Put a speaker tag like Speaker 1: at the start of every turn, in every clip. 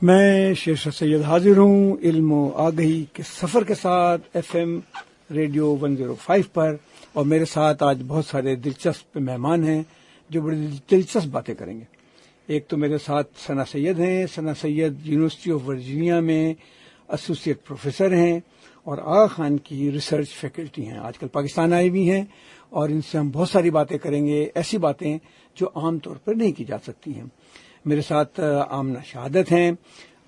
Speaker 1: میں شیرشاہ سید حاضر ہوں علم و آگہی کے سفر کے ساتھ ایف ایم ریڈیو 105 پر، اور میرے ساتھ آج بہت سارے دلچسپ مہمان ہیں جو بڑی دلچسپ باتیں کریں گے۔ ایک تو میرے ساتھ ثنا سید ہیں۔ ثنا سید یونیورسٹی آف ورجینیا میں ایسوسیٹ پروفیسر ہیں اور آغا خان کی ریسرچ فیکلٹی ہیں، آج کل پاکستان آئی ہوئی ہیں، اور ان سے ہم بہت ساری باتیں کریں گے، ایسی باتیں جو عام طور پر نہیں کی جا سکتی ہیں۔ میرے ساتھ آمنہ شہادت ہیں،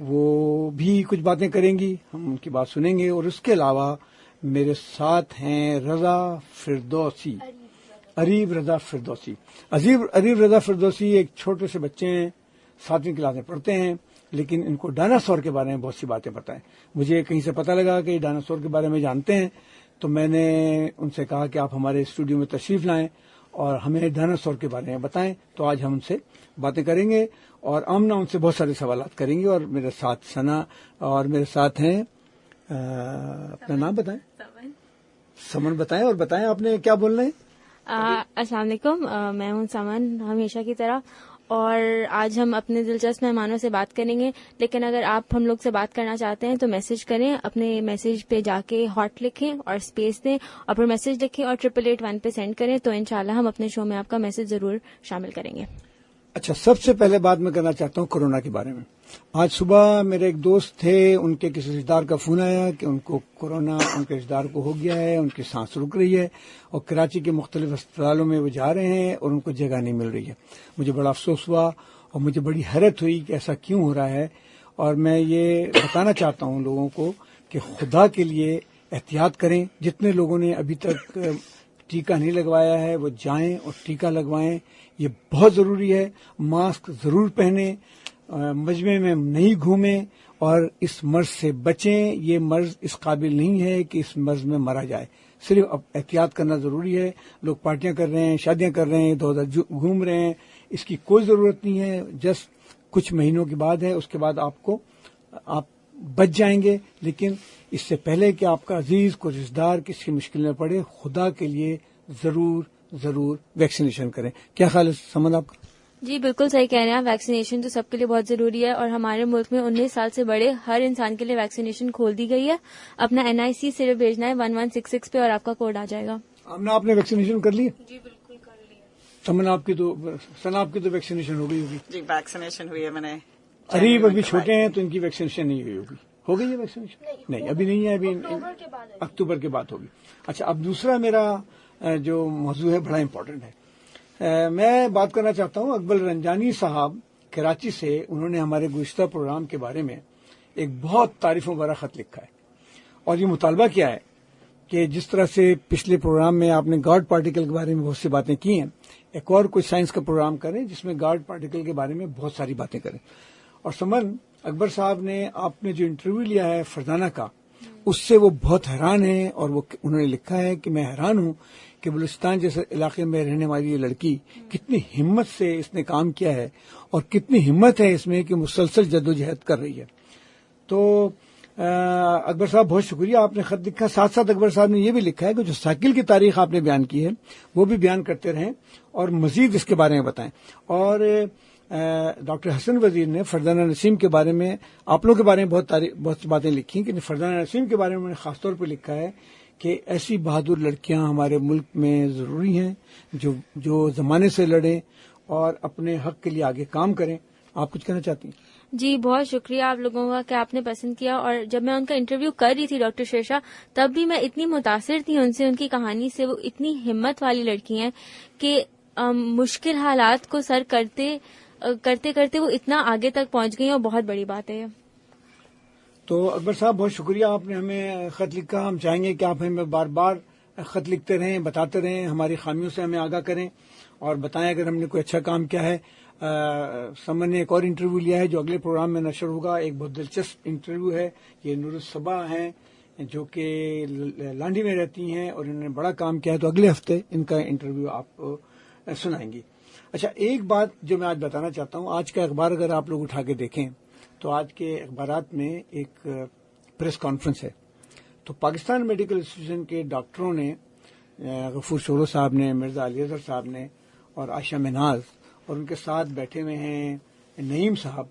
Speaker 1: وہ بھی کچھ باتیں کریں گی، ہم ان کی بات سنیں گے۔ اور اس کے علاوہ میرے ساتھ ہیں رضا فردوسی، اریب رضا فردوسی۔ اریب رضا فردوسی ایک چھوٹے سے بچے ہیں، 7ویں کلاس میں پڑھتے ہیں، لیکن ان کو ڈائناسور کے بارے میں بہت سی باتیں بتائیں۔ مجھے کہیں سے پتہ لگا کہ ڈائناسور کے بارے میں جانتے ہیں، تو میں نے ان سے کہا کہ آپ ہمارے اسٹوڈیو میں تشریف لائیں اور ہمیں ڈائناسور کے بارے میں بتائیں۔ تو آج ہم ان سے باتیں کریں گے اور آمنہ ان سے بہت سارے سوالات کریں گے، اور میرے ساتھ ثنا اور میرے ساتھ ہیں اپنا نام بتائیں، سمن بتائیں، اور بتائیں آپ نے کیا بولنا ہے۔
Speaker 2: السلام علیکم، میں ہوں سمن ہمیشہ کی طرح، اور آج ہم اپنے دلچسپ مہمانوں سے بات کریں گے، لیکن اگر آپ ہم لوگ سے بات کرنا چاہتے ہیں تو میسج کریں، اپنے میسج پہ جا کے ہاٹ لکھیں اور اسپیس دیں، اور پھر میسج لکھیں اور 8881 پہ سینڈ کریں، تو انشاءاللہ ہم اپنے شو میں آپ کا میسج ضرور شامل کریں گے۔
Speaker 1: اچھا، سب سے پہلے بات میں کرنا چاہتا ہوں کورونا کے بارے میں۔ آج صبح میرے ایک دوست تھے، ان کے کسی رشتہ دار کا فون آیا کہ ان کو کورونا ان کے رشتہ دار کو ہو گیا ہے، ان کی سانس رک رہی ہے، اور کراچی کے مختلف اسپتالوں میں وہ جا رہے ہیں اور ان کو جگہ نہیں مل رہی ہے۔ مجھے بڑا افسوس ہوا اور مجھے بڑی حیرت ہوئی کہ ایسا کیوں ہو رہا ہے، اور میں یہ بتانا چاہتا ہوں لوگوں کو کہ خدا کے لیے احتیاط کریں۔ جتنے لوگوں نے ابھی تک ٹیکہ نہیں لگوایا ہے وہ جائیں اور ٹیکہ لگوائیں، یہ بہت ضروری ہے۔ ماسک ضرور پہنیں، مجمع میں نہیں گھومیں، اور اس مرض سے بچیں۔ یہ مرض اس قابل نہیں ہے کہ اس مرض میں مرا جائے، صرف اب احتیاط کرنا ضروری ہے۔ لوگ پارٹیاں کر رہے ہیں، شادیاں کر رہے ہیں، ادھر ادھر گھوم رہے ہیں، اس کی کوئی ضرورت نہیں ہے۔ جسٹ کچھ مہینوں کے بعد ہے، اس کے بعد آپ بچ جائیں گے، لیکن اس سے پہلے کہ آپ کا عزیز کو رشتہ دار کسی کی مشکل میں پڑے، خدا کے لیے ضرور ویکسینیشن کریں۔ کیا خیال ہے سمن آپ کا؟
Speaker 2: جی بالکل صحیح کہہ رہے ہیں، ویکسینیشن تو سب کے لیے بہت ضروری ہے، اور ہمارے ملک میں 19 سال سے بڑے ہر انسان کے لیے ویکسینیشن کھول دی گئی ہے۔ اپنا NIC صرف بھیجنا ہے 1166 پہ اور آپ کا کوڈ آ جائے گا۔
Speaker 1: آمنہ، آپ نے ویکسینیشن کر لی؟
Speaker 3: جی بالکل کر لی ہے۔
Speaker 1: سمن، آپ کی تو ویکسینیشن ہو گئی ہوگی؟
Speaker 3: جی ویکسینیشن ہوئی ہے میں نے۔
Speaker 1: اریب ابھی چھوٹے ہیں تو ان کی ویکسینیشن نہیں ہوئی ہوگی؟ ہو گئی ہے ویکسینیشن؟ نہیں، ابھی نہیں ہے، ابھی اکتوبر کے بعد ہوگی۔ اچھا، اب دوسرا میرا جو موضوع ہے بڑا امپورٹنٹ ہے۔ میں بات کرنا چاہتا ہوں اقبال رنجانی صاحب کراچی سے۔ انہوں نے ہمارے گزشتہ پروگرام کے بارے میں ایک بہت تعریفوں بھرا خط لکھا ہے، اور یہ مطالبہ کیا ہے کہ جس طرح سے پچھلے پروگرام میں آپ نے گاڈ پارٹیکل کے بارے میں بہت سی باتیں کی ہیں، ایک اور کوئی سائنس کا پروگرام کریں جس میں گاڈ پارٹیکل کے بارے میں بہت ساری باتیں کریں۔ اور سمن، اکبر صاحب نے آپ نے جو انٹرویو لیا ہے فرزانہ کا، اس سے وہ بہت حیران ہیں، اور وہ انہوں نے لکھا ہے کہ میں حیران ہوں کہ بلوچستان جیسے علاقے میں رہنے والی یہ لڑکی کتنی ہمت سے اس نے کام کیا ہے، اور کتنی ہمت ہے اس میں کہ مسلسل جدوجہد کر رہی ہے۔ تو اکبر صاحب بہت شکریہ، آپ نے خط لکھا۔ ساتھ ساتھ اکبر صاحب نے یہ بھی لکھا ہے کہ جو سائیکل کی تاریخ آپ نے بیان کی ہے وہ بھی بیان کرتے رہیں اور مزید اس کے بارے میں بتائیں۔ اور ڈاکٹر حسن وزیر نے فرزانہ نسیم کے بارے میں، آپ لوگوں کے بارے میں بہت سی باتیں لکھی، کہ فرزانہ نسیم کے بارے میں انہوں نے خاص طور پہ لکھا ہے کہ ایسی بہادر لڑکیاں ہمارے ملک میں ضروری ہیں جو زمانے سے لڑیں اور اپنے حق کے لیے آگے کام کریں۔ آپ کچھ کہنا چاہتی ہیں؟
Speaker 2: جی بہت شکریہ آپ لوگوں کا کہ آپ نے پسند کیا، اور جب میں ان کا انٹرویو کر رہی تھی ڈاکٹر شیرشاہ، تب بھی میں اتنی متاثر تھی ان سے، ان کی کہانی سے۔ وہ اتنی ہمت والی لڑکی ہیں کہ مشکل حالات کو سر کرتے کرتے وہ اتنا آگے تک پہنچ گئی، اور بہت بڑی بات ہے۔
Speaker 1: تو اکبر صاحب بہت شکریہ، آپ نے ہمیں خط لکھا۔ ہم چاہیں گے کہ آپ ہمیں بار بار خط لکھتے رہیں، بتاتے رہیں، ہماری خامیوں سے ہمیں آگاہ کریں اور بتائیں اگر ہم نے کوئی اچھا کام کیا ہے۔ سمن نے ایک اور انٹرویو لیا ہے جو اگلے پروگرام میں نشر ہوگا، ایک بہت دلچسپ انٹرویو ہے۔ یہ نور الصبا ہیں جو کہ لانڈھی میں رہتی ہیں اور انہوں نے بڑا کام کیا ہے، تو اگلے ہفتے ان کا انٹرویو آپ سنائیں گی۔ اچھا، ایک بات جو میں آج بتانا چاہتا ہوں، آج کا اخبار اگر آپ لوگ اٹھا کے دیکھیں تو آج کے اخبارات میں ایک پریس کانفرنس ہے۔ تو پاکستان میڈیکل ایسوسیشن کے ڈاکٹروں نے، غفور شورو صاحب نے، مرزا علی اظہر صاحب نے اور عائشہ مناز، اور ان کے ساتھ بیٹھے ہوئے ہیں نعیم صاحب،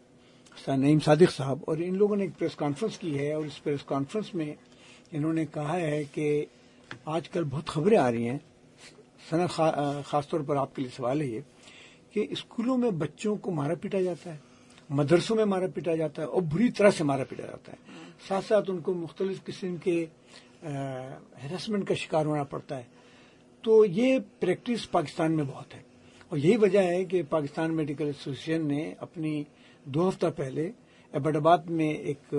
Speaker 1: نعیم صادق صاحب، اور ان لوگوں نے ایک پریس کانفرنس کی ہے، اور اس پریس کانفرنس میں انہوں نے کہا ہے کہ آج کل بہت خبریں آ رہی ہیں، ثنا خاص طور پر آپ کے لیے سوال ہے یہ کہ اسکولوں میں بچوں کو مارا پیٹا جاتا ہے، مدرسوں میں مارا پیٹا جاتا ہے، اور بری طرح سے مارا پیٹا جاتا ہے، ساتھ ساتھ ان کو مختلف قسم کے ہراسمنٹ کا شکار ہونا پڑتا ہے. تو یہ پریکٹس پاکستان میں بہت ہے، اور یہی وجہ ہے کہ پاکستان میڈیکل ایسوسیشن نے اپنی 2 ہفتہ پہلے ایبٹ آباد میں ایک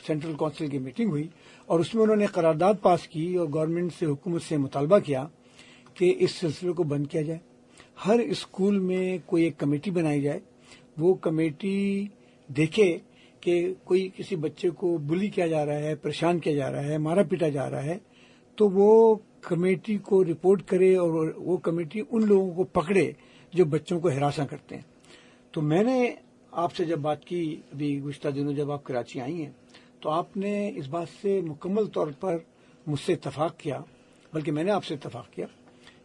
Speaker 1: سینٹرل کونسل کی میٹنگ ہوئی، اور اس میں انہوں نے قرارداد پاس کی اور گورنمنٹ سے، حکومت سے مطالبہ کیا کہ اس سلسلے کو بند کیا جائے. ہر اسکول میں کوئی ایک کمیٹی بنائی جائے، وہ کمیٹی دیکھے کہ کوئی کسی بچے کو بلی کیا جا رہا ہے، پریشان کیا جا رہا ہے، مارا پیٹا جا رہا ہے، تو وہ کمیٹی کو رپورٹ کرے اور وہ کمیٹی ان لوگوں کو پکڑے جو بچوں کو ہراساں کرتے ہیں. تو میں نے آپ سے جب بات کی ابھی گزشتہ دنوں جب آپ کراچی آئی ہیں تو آپ نے اس بات سے مکمل طور پر مجھ سے اتفاق کیا، بلکہ میں نے آپ سے اتفاق کیا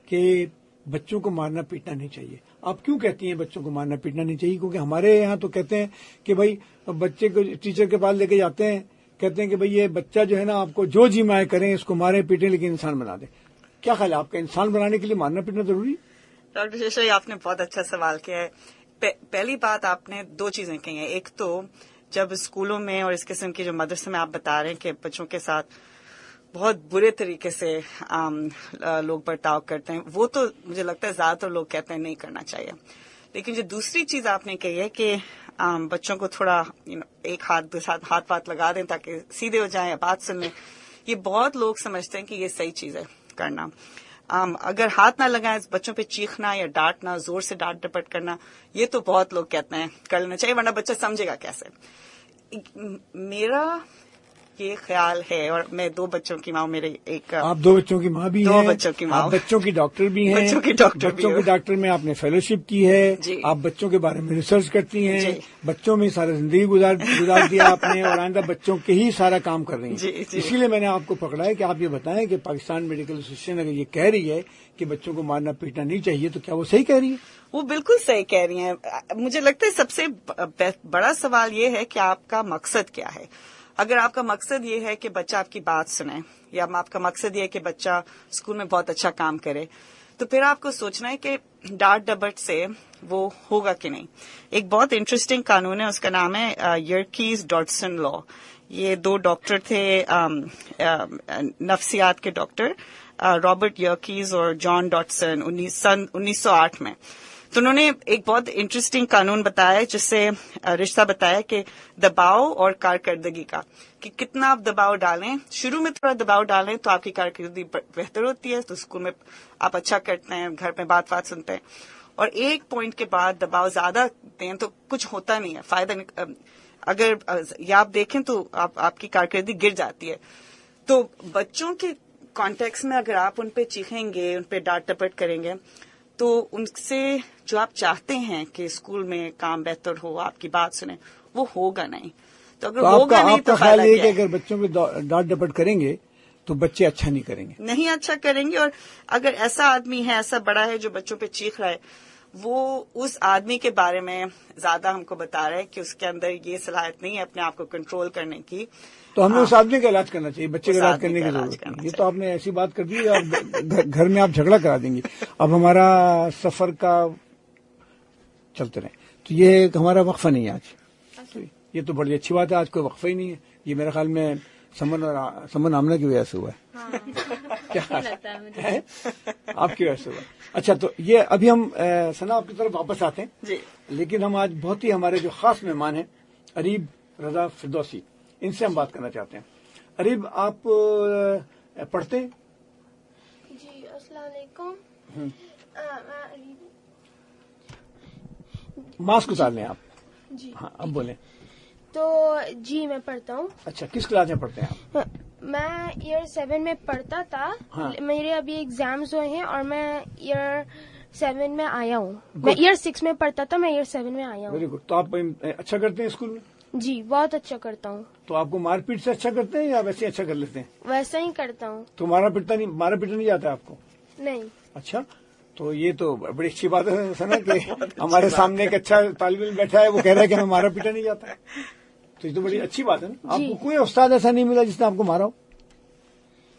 Speaker 1: کہ بچوں کو مارنا پیٹنا نہیں چاہیے. آپ کیوں کہتی ہیں بچوں کو مارنا پیٹنا نہیں چاہیے؟ کیونکہ ہمارے یہاں تو کہتے ہیں کہ بھائی بچے کو ٹیچر کے پاس لے کے جاتے ہیں، کہتے ہیں کہ بھئی یہ بچہ جو ہے نا آپ کو جو جی مائے کریں، اس کو مارے پیٹیں لیکن انسان بنا دیں. کیا خیال ہے آپ کا، انسان بنانے کے لیے مارنا پیٹنا ضروری؟
Speaker 3: ڈاکٹر شیشوئی، آپ نے بہت اچھا سوال کیا ہے. پہلی بات آپ نے 2 چیزیں کہی ہیں. ایک تو جب اسکولوں میں اور اس قسم کی جو مدرسے میں آپ بتا رہے ہیں کہ بچوں کے ساتھ بہت برے طریقے سے لوگ برتاؤ کرتے ہیں، وہ تو مجھے لگتا ہے زیادہ تر لوگ کہتے ہیں نہیں کرنا چاہیے. لیکن جو دوسری چیز آپ نے کہی ہے کہ بچوں کو تھوڑا ایک ہاتھ کے ساتھ ہاتھ لگا دیں تاکہ سیدھے ہو جائیں یا بات سن لیں، یہ بہت لوگ سمجھتے ہیں کہ یہ صحیح چیز ہے کرنا. اگر ہاتھ نہ لگائیں، بچوں پہ چیخنا یا ڈانٹنا، زور سے ڈانٹ ڈپٹ کرنا، یہ تو بہت لوگ کہتے ہیں کر لینا چاہیے ورنہ بچہ سمجھے گا کیسے. میرا یہ خیال ہے، اور میں 2 بچوں کی ماں ہوں، میرے ایک
Speaker 1: آپ 2 بچوں کی ماں بھی ہیں،
Speaker 3: 2 بچوں کی ماں،
Speaker 1: آپ بچوں کی ڈاکٹر بھی ہیں،
Speaker 3: بچوں کی ڈاکٹر بھی
Speaker 1: بچوں کی ڈاکٹر میں آپ نے فیلوشپ کی ہے،
Speaker 3: جی.
Speaker 1: آپ بچوں کے بارے میں ریسرچ کرتی ہیں،
Speaker 3: جی.
Speaker 1: بچوں میں سارا زندگی گزار دیا آپ نے، اور آئندہ بچوں کے ہی سارا کام کر رہی ہیں.
Speaker 3: جی.
Speaker 1: اسی لیے میں نے آپ کو پکڑا ہے کہ آپ یہ بتائیں کہ پاکستان میڈیکل ایسوسیشن اگر یہ کہہ رہی ہے کہ بچوں کو مارنا پیٹنا نہیں چاہیے تو کیا وہ صحیح کہہ رہی ہے؟
Speaker 3: وہ بالکل صحیح کہہ رہی ہیں. مجھے لگتا ہے سب سے بڑا سوال یہ ہے کہ آپ کا مقصد کیا ہے. اگر آپ کا مقصد یہ ہے کہ بچہ آپ کی بات سنے، یا آپ کا مقصد یہ ہے کہ بچہ اسکول میں بہت اچھا کام کرے، تو پھر آپ کو سوچنا ہے کہ ڈانٹ ڈپٹ سے وہ ہوگا کہ نہیں. ایک بہت انٹرسٹنگ قانون ہے، اس کا نام ہے یرکیز ڈاٹسن لا. یہ 2 ڈاکٹر تھے، نفسیات کے ڈاکٹر، رابرٹ یرکیز اور جان ڈاٹسن، 1908 میں. تو انہوں نے ایک بہت انٹرسٹنگ قانون بتایا جس سے رشتہ بتایا کہ دباؤ اور کارکردگی کا، کہ کتنا آپ دباؤ ڈالیں. شروع میں تھوڑا دباؤ ڈالیں تو آپ کی کارکردگی بہتر ہوتی ہے، تو اسکول میں آپ اچھا کرتے ہیں، گھر میں بات سنتے ہیں. اور ایک پوائنٹ کے بعد دباؤ زیادہ دیں تو کچھ ہوتا نہیں ہے، فائدہ نہیں. اگر یا آپ دیکھیں تو آپ کی کارکردگی گر جاتی ہے. تو بچوں کے کانٹیکس میں اگر آپ ان پہ چیخیں گے، ان پہ ڈانٹ ڈپٹ کریں گے، تو ان سے جو آپ چاہتے ہیں کہ اسکول میں کام بہتر ہو، آپ کی بات سنیں، وہ ہوگا نہیں. تو اگر ہوگا نہیں تو
Speaker 1: خیال
Speaker 3: فائدہ
Speaker 1: ہے
Speaker 3: کیا
Speaker 1: کہ
Speaker 3: ہے؟
Speaker 1: اگر بچوں کو ڈانٹ ڈپٹ کریں گے تو بچے اچھا نہیں کریں گے،
Speaker 3: نہیں اچھا کریں گے. اور اگر ایسا آدمی ہے، ایسا بڑا ہے جو بچوں پہ چیخ رہا ہے، وہ اس آدمی کے بارے میں زیادہ ہم کو بتا رہا ہے کہ اس کے اندر یہ صلاحیت نہیں ہے اپنے آپ کو کنٹرول کرنے کی.
Speaker 1: تو ہمیں اس آدمی کا علاج کرنا چاہیے، بچے کا
Speaker 3: اس
Speaker 1: علاج
Speaker 3: آدمی
Speaker 1: کرنے
Speaker 3: کا
Speaker 1: کی
Speaker 3: علاج
Speaker 1: ضرورت
Speaker 3: کرنا
Speaker 1: نہیں. یہ تو آپ نے ایسی بات کر دی اب گھر میں آپ جھگڑا کرا دیں گے. اب ہمارا سفر کا چلتے رہیں تو یہ ہمارا وقفہ نہیں ہے آج. یہ تو بڑی اچھی بات ہے، آج کوئی وقفہ ہی نہیں ہے. یہ میرے خیال میں سمن آمنہ کی وجہ سے ہوا ہے. کیا
Speaker 2: لگتا ہے مجھے
Speaker 1: آپ کی وجہ سے ہوا. اچھا، تو یہ ابھی ہم ثنا آپ کی طرف واپس آتے ہیں،
Speaker 3: جی.
Speaker 1: لیکن ہم آج بہت ہی ہمارے جو خاص مہمان ہیں اریب رضا فردوسی، ان سے ہم بات کرنا چاہتے ہیں. اریب، آپ پڑھتے ہیں؟
Speaker 4: جی السلام علیکم.
Speaker 1: ماسک اتار لیں آپ.
Speaker 4: جی
Speaker 1: ہاں، اب بولیں.
Speaker 4: تو جی میں پڑھتا ہوں.
Speaker 1: اچھا، کس کلاس میں پڑھتے ہیں آپ؟
Speaker 4: میں ایئر 7 میں پڑھتا تھا.
Speaker 1: ہاں.
Speaker 4: میرے ابھی ایگزامز ہوئے ہیں اور میں ایئر 7 میں آیا ہوں. میں ایئر 6 میں پڑھتا تھا، میں ایئر 7 میں آیا ہوں.
Speaker 1: Very good. تو آپ اچھا کرتے ہیں اسکول میں؟
Speaker 4: جی بہت اچھا کرتا ہوں.
Speaker 1: تو آپ کو مار پیٹ سے اچھا کرتے ہیں یا ویسے اچھا کر لیتے ہیں؟
Speaker 4: ویسا ہی کرتا ہوں.
Speaker 1: تو مارا پیٹا نہیں جاتا ہے آپ کو؟
Speaker 4: نہیں.
Speaker 1: اچھا، تو یہ تو بڑی اچھی بات ہے سنا کہ ہمارے سامنے ایک اچھا طالب علم بیٹھا ہے، وہ کہہ رہا ہے کہ ہمیں مارا پیٹا نہیں جاتا ہے، تو یہ تو بڑی اچھی بات ہے نا. آپ کو کوئی استاد ایسا نہیں ملا جس نے آپ کو مارا ہو؟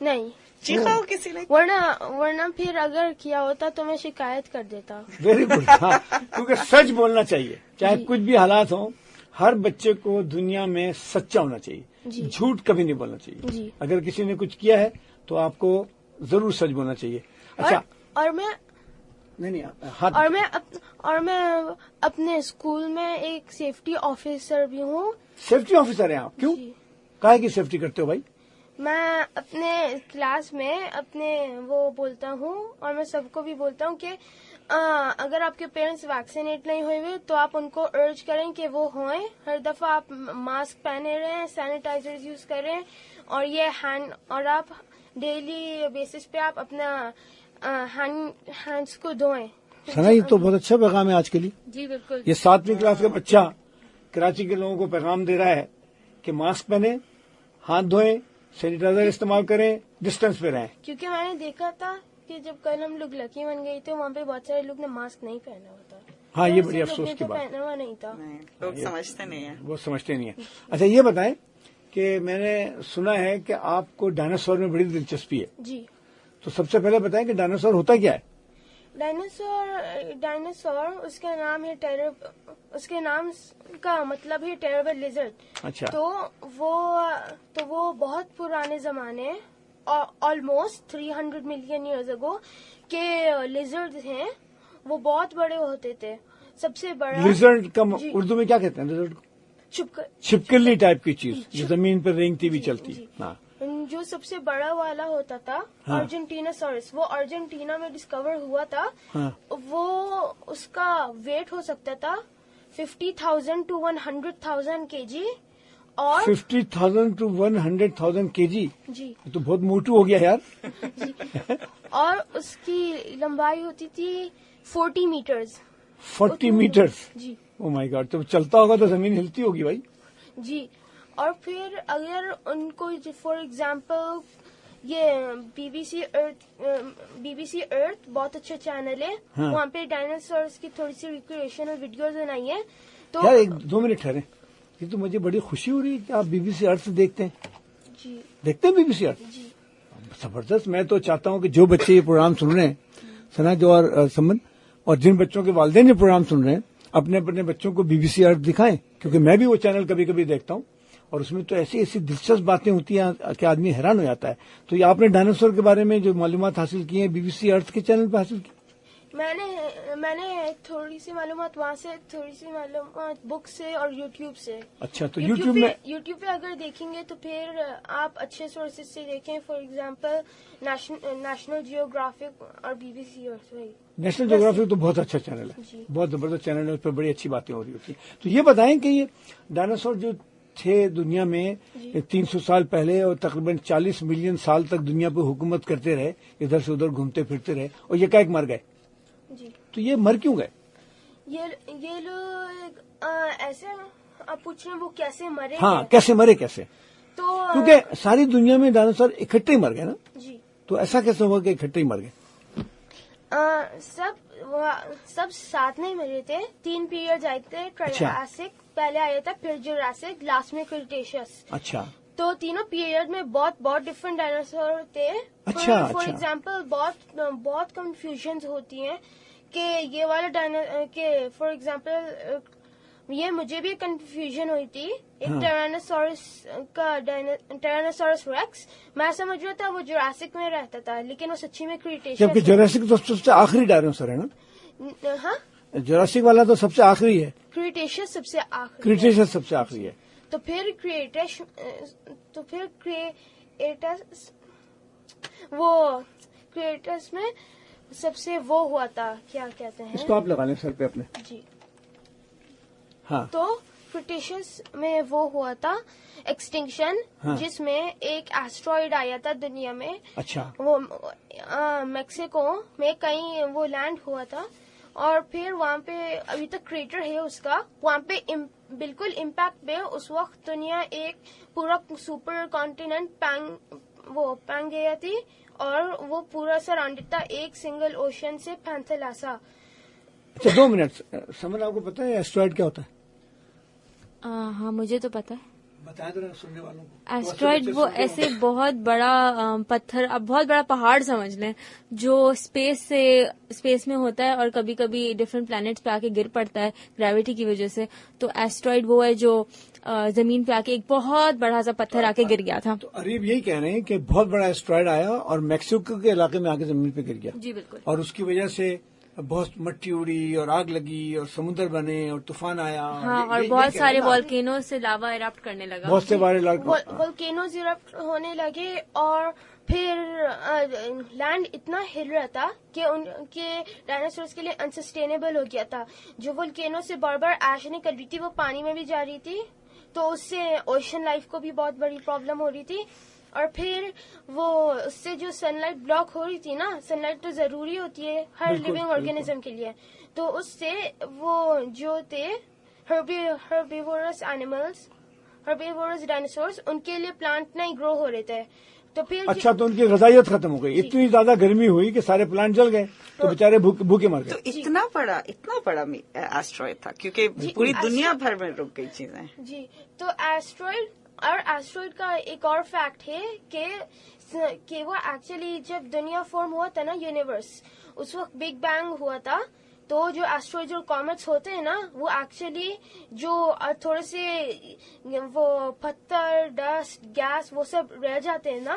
Speaker 4: نہیں،
Speaker 3: چیخا ہو کسی نے؟
Speaker 4: ورنہ پھر اگر کیا ہوتا تو میں شکایت کر دیتا.
Speaker 1: Very good. ہاں، کیونکہ سچ بولنا چاہیے چاہے کچھ بھی حالات ہوں. ہر بچے کو دنیا میں سچا ہونا چاہیے، جھوٹ کبھی نہیں بولنا چاہیے. اگر کسی نے کچھ کیا ہے تو آپ کو ضرور سچ بولنا چاہیے. اچھا،
Speaker 4: اور میں اپنے اسکول میں ایک سیفٹی آفیسر بھی ہوں.
Speaker 1: سیفٹی آفیسر ہیں آپ؟ کیوں؟ کاہے کی سیفٹی کرتے ہو بھائی؟
Speaker 4: میں اپنے کلاس میں وہ بولتا ہوں، اور میں سب کو بھی بولتا ہوں کہ اگر آپ کے پیرنٹس ویکسینیٹ نہیں ہوئے ہوئے تو آپ ان کو ارج کریں کہ وہ ہوئیں. ہر دفعہ آپ ماسک پہنے رہیں، سینیٹائزر یوز کریں، اور آپ ڈیلی بیسس پہ آپ اپنا ہینڈس کو دھوئیں.
Speaker 1: سنا، یہ تو بہت اچھا پیغام ہے آج کے لیے.
Speaker 2: جی بالکل.
Speaker 1: یہ 7ویں کلاس کا بچہ کراچی کے لوگوں کو پیغام دے رہا ہے کہ ماسک پہنیں، ہاتھ دھوئیں، سینیٹائزر استعمال کریں، ڈسٹینس پہ رہیں.
Speaker 4: کیونکہ میں نے دیکھا تھا کہ جب کل ہم لوگ لکی بن گئی تھے وہاں پہ بہت سارے لوگ نے ماسک نہیں پہنا ہوتا.
Speaker 1: ہاں، یہ بڑی افسوس کی بات.
Speaker 4: پہنا ہوا نہیں تھا.
Speaker 3: لوگ سمجھتے نہیں ہیں.
Speaker 1: وہ سمجھتے نہیں ہیں. اچھا، یہ بتائیں کہ میں نے سنا ہے کہ آپ کو ڈائناسور میں بڑی دلچسپی ہے.
Speaker 4: جی.
Speaker 1: تو سب سے پہلے بتائیں کہ ڈائناسور ہوتا کیا ہے؟
Speaker 4: ڈائناسور اس کا نام ہے اس کے نام کا مطلب ہے ٹیربل لیزرڈ.
Speaker 1: اچھا.
Speaker 4: تو وہ بہت پرانے زمانے، آلموسٹ 300 ملین ایئرز اگو کے لیزرڈ ہیں. وہ بہت بڑے ہوتے تھے. سب سے بڑا
Speaker 1: لیزرڈ کا اردو میں کیا کہتے ہیں؟ لیزرڈ کو چھپکلی ٹائپ کی چیز جو زمین پر رینگتی بھی چلتی. ہاں.
Speaker 4: جو سب سے بڑا والا ہوتا تھا ارجنٹینا سورس، وہ ارجنٹینا میں ڈسکور ہوا تھا. وہ اس کا ویٹ ہو سکتا تھا 50,000 to 100,000 kg. اور
Speaker 1: 50,000 to 100,000 kg.
Speaker 4: جی.
Speaker 1: تو بہت موٹو ہو گیا یار.
Speaker 4: اور اس کی لمبائی ہوتی تھی 40 میٹرز.
Speaker 1: 40 میٹرز.
Speaker 4: جی.
Speaker 1: او مائی گاڈ. تو چلتا ہوگا تو زمین ہلتی ہوگی بھائی.
Speaker 4: جی. اور پھر اگر ان کو فار ایگزامپل یہ بی بی سی ارتھ بہت اچھا چینل ہے، وہاں پہ ڈائناسورس کی تھوڑی سی ریکریشنل ویڈیوز بنائی ہیں. تو
Speaker 1: یار 2 منٹ ٹھہریں. یہ تو مجھے بڑی خوشی ہو رہی ہے کہ آپ بی بی سی ارتھ دیکھتے ہیں.
Speaker 4: جی.
Speaker 1: دیکھتے ہیں بی بی سی ارتھ؟
Speaker 4: جی.
Speaker 1: زبردست. میں تو چاہتا ہوں کہ جو بچے یہ پروگرام سن رہے ہیں، سنا جو اور سمن، اور جن بچوں کے والدین یہ پروگرام سن رہے ہیں، اپنے اپنے بچوں کو بی بی سی ارتھ دکھائیں. کیونکہ میں بھی وہ چینل کبھی کبھی دیکھتا ہوں اور اس میں تو ایسی ایسی دلچسپ باتیں ہوتی ہیں کہ آدمی حیران ہو جاتا ہے. تو یہ آپ نے ڈائناسور کے بارے میں جو معلومات حاصل کی ہیں بی بی سی ارتھ کے چینل پہ حاصل کی؟
Speaker 4: میں نے تھوڑی سی معلومات وہاں سے، تھوڑی سی معلومات بک سے اور یوٹیوب سے.
Speaker 1: اچھا. تو یوٹیوب
Speaker 4: پہ اگر دیکھیں گے تو پھر آپ اچھے سورسز سے دیکھیں. فار ایگزامپل نیشنل جیوگرافک اور B B C Earth.
Speaker 1: National Geographic تو بہت اچھا چینل ہے، بہت زبردست چینل ہے. اس پہ بڑی اچھی باتیں ہو رہی ہوتی ہیں. تو یہ بتائیں کہ یہ ڈائناسور جو تھے دنیا میں 300 سال پہلے اور تقریباً 40 ملین سال تک دنیا پہ حکومت کرتے رہے، ادھر سے ادھر گھومتے پھرتے رہے، اور یہ ایک مر گئے.
Speaker 4: جی.
Speaker 1: تو یہ مر کیوں گئے؟
Speaker 4: یہ لوگ ایسے آپ پوچھ رہے ہیں وہ کیسے مرے؟
Speaker 1: ہاں، کیسے مرے کیسے؟
Speaker 4: تو
Speaker 1: کیونکہ ساری دنیا میں ڈائناسور اکٹھے ہی مر گئے نا.
Speaker 4: جی.
Speaker 1: تو ایسا کیسے ہوا کہ اکٹھے ہی مر گئے؟
Speaker 4: سب ساتھ نہیں مر رہے تھے. 3 پیریڈ آئے تھے. ٹرائاسک پہلے آیا تھا، پھر جوراسک، لاسٹ میں کریٹیشس.
Speaker 1: اچھا.
Speaker 4: تو تینوں پیریڈ میں بہت ڈفرینٹ ڈائناسور تھے.
Speaker 1: اچھا.
Speaker 4: فار ایگزامپل بہت کنفیوژنز ہوتی ہیں کہ یہ والا کہ فار ایگزامپل یہ مجھے بھی کنفیوژن ہوئی تھی. ایک ٹائرانوسورس کا ٹائرانوسورس ریکس، میں سمجھ رہا تھا وہ جوراسک میں رہتا تھا، لیکن وہ سچی میں کریٹیشس.
Speaker 1: جبکہ جوراسک تو سب سے آخری ڈائناسور ہے نا.
Speaker 4: ہاں،
Speaker 1: جوراسک والا تو سب سے آخری ہے.
Speaker 4: کریٹیشس سب سے آخری.
Speaker 1: کریٹیشس سب سے آخری ہے.
Speaker 4: تو پھر کریٹس میں سب سے وہ ہوا تھا، کیا کہتے ہیں
Speaker 1: اس کو آپ لگا لیں سر پہ اپنے.
Speaker 4: جی.
Speaker 1: ہاں.
Speaker 4: تو کریٹیشس میں وہ ہوا تھا ایکسٹنکشن، جس میں ایک ایسٹرائڈ آیا تھا دنیا میں. اچھا. وہ میکسیکو میں کہیں وہ لینڈ ہوا تھا، اور پھر وہاں پہ ابھی تک کریٹر ہے اس کا. وہاں پہ بالکل امپیکٹ پہ اس وقت دنیا ایک پورا سپر کانٹیننٹ وہ پانگیا تھی اور وہ پورا سراؤنڈیڈ تھا ایک سنگل اوشن سے پینتھلاسا.
Speaker 1: اچھا 2 منٹ سمن آپ کو پتا ہے ایسٹرائڈ کیا ہوتا ہے؟
Speaker 2: ہاں مجھے تو پتا ہے.
Speaker 1: بتائیں ذرا سننے والوں کو.
Speaker 2: ایسٹرائڈ وہ ایسے بہت بڑا پتھر، اب بہت بڑا پہاڑ سمجھ لیں، جو اسپیس میں ہوتا ہے اور کبھی کبھی ڈفرینٹ پلانٹس پہ آ کے گر پڑتا ہے گریوٹی کی وجہ سے. تو ایسٹرائڈ وہ ہے جو زمین پہ آ کے ایک بہت بڑا سا پتھر آ کے گر گیا تھا.
Speaker 1: تو اریب یہی کہہ رہے ہیں کہ بہت بڑا ایسٹرائڈ آیا اور میکسیکو کے علاقے میں آ کے زمین پہ گر گیا.
Speaker 2: جی بالکل.
Speaker 1: اور اس کی وجہ سے بہت مٹی اڑی اور آگ لگی اور سمندر بنے اور طوفان آیا.
Speaker 2: ہاں، اور بہت سارے والکینوز سے لاوا ایرپٹ کرنے لگا.
Speaker 1: بہت سے بڑے
Speaker 4: والکینوز ایرپٹ ہونے لگے اور پھر لینڈ اتنا ہل رہا تھا کہ ان کے ڈائناسورس کے لیے انسسٹینیبل ہو گیا تھا. جو والکینو سے بار بار ایش نکل رہی تھی وہ پانی میں بھی جا رہی تھی، تو اس سے اوشن لائف کو بھی بہت بڑی پرابلم ہو رہی تھی. اور پھر وہ اس سے جو سن لائٹ بلاک ہو رہی تھی نا، سن لائٹ تو ضروری ہوتی ہے ہر لیونگ آرگینزم کے لیے، تو اس سے وہ جو تھے ہربیورس اینیملز، ہربیورس ڈائناسورس، ان کے لیے پلانٹ نہیں گرو ہو رہے تھے. تو پھر
Speaker 1: اچھا تو ان کی غذائیت ختم ہو گئی، اتنی زیادہ گرمی ہوئی کہ سارے پلانٹ جل گئے تو بیچارے بھوکے مر گئے.
Speaker 3: تو اتنا بڑا ایسٹرائڈ تھا کیونکہ پوری دنیا بھر میں رک گئی چیزیں.
Speaker 4: جی تو ایسٹرائڈ کا ایک اور فیکٹ ہے کہ وہ ایکچولی جب دنیا فارم ہوا تھا نا یونیورس، اس وقت بگ بینگ ہوا تھا. تو جو ایسٹرائڈ اور کامٹس ہوتے ہیں نا، وہ ایکچولی جو تھوڑے سے وہ پتھر، ڈسٹ، گیس وہ سب رہ جاتے ہیں نا،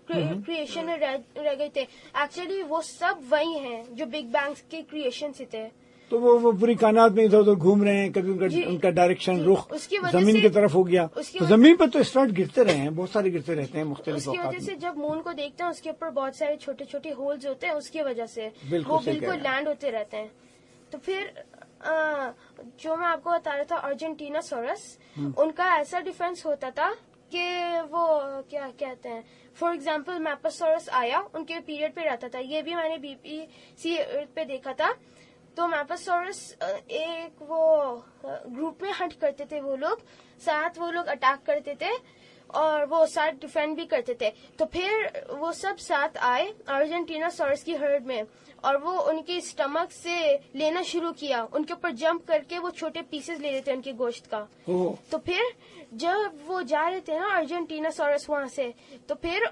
Speaker 4: کریشن میں رہ گئے تھے، ایکچولی وہ سب وہی ہیں جو بگ بینگ کے کریشن سے تھے.
Speaker 1: تو وہ پوری کائنات میں ادھر ادھر گھوم رہے ہیں، کبھی ان کا ڈائریکشن رخ زمین کی طرف ہو گیا. تو زمین پر تو اسٹارٹ گرتے رہے ہیں، بہت سارے گرتے رہتے ہیں مختلف
Speaker 4: اوقات میں. اس کی وجہ سے جب مون کو دیکھتے ہیں اس کے اوپر بہت سارے چھوٹے چھوٹے ہولز ہوتے ہیں، اس کی وجہ سے وہ بالکل لینڈ ہوتے رہتے ہیں. تو پھر جو میں آپ کو بتا رہا تھا ارجنٹینا سورس، ان کا ایسا ڈیفینس ہوتا تھا کہ وہ کیا کہتے ہیں، فار ایگزامپل میپاسورس آیا، ان کے پیریڈ پہ رہتا تھا. یہ بھی میں نے BBC ارتھ پہ دیکھا تھا. تو میپاسورس ایک وہ گروپ میں ہنٹ کرتے تھے، وہ لوگ اٹیک کرتے تھے اور وہ ساتھ ڈیفینڈ بھی کرتے تھے. تو پھر وہ سب ساتھ آئے ارجنٹینا سورس کی ہرڈ میں، اور وہ ان کی اسٹمک سے لینا شروع کیا، ان کے اوپر جمپ کر کے وہ چھوٹے پیسز لے رہے تھے ان کے گوشت کا. تو پھر جب وہ جا رہے تھے نا ارجنٹینا سورس وہاں سے، تو پھر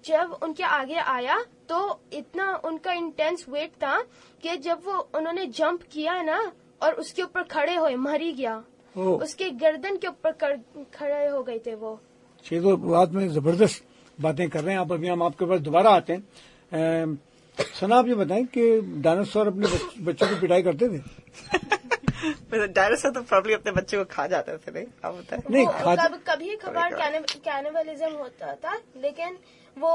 Speaker 4: جب ان کے آگے آیا تو اتنا ان کا انٹینس ویٹ تھا کہ جب وہ انہوں نے جمپ کیا نا اور اس کے اوپر کھڑے ہوئے، مر ہی گیا. اس کے گردن کے اوپر کھڑے ہو گئے تھے وہ.
Speaker 1: تو بات میں زبردست باتیں کر رہے ہیں آپ. ابھی ہم آپ کے پاس دوبارہ آتے ہیں. سنا آپ یہ بتائیں کہ ڈائناسور اپنے بچوں کی پٹائی کرتے تھے؟
Speaker 3: ڈائناسور تو پرابلی اپنے بچے کو کھا جاتے تھے. نہیں آپ بتائیں.
Speaker 1: نہیں،
Speaker 4: کبھی کبھار کینیبلزم ہوتا تھا، لیکن وہ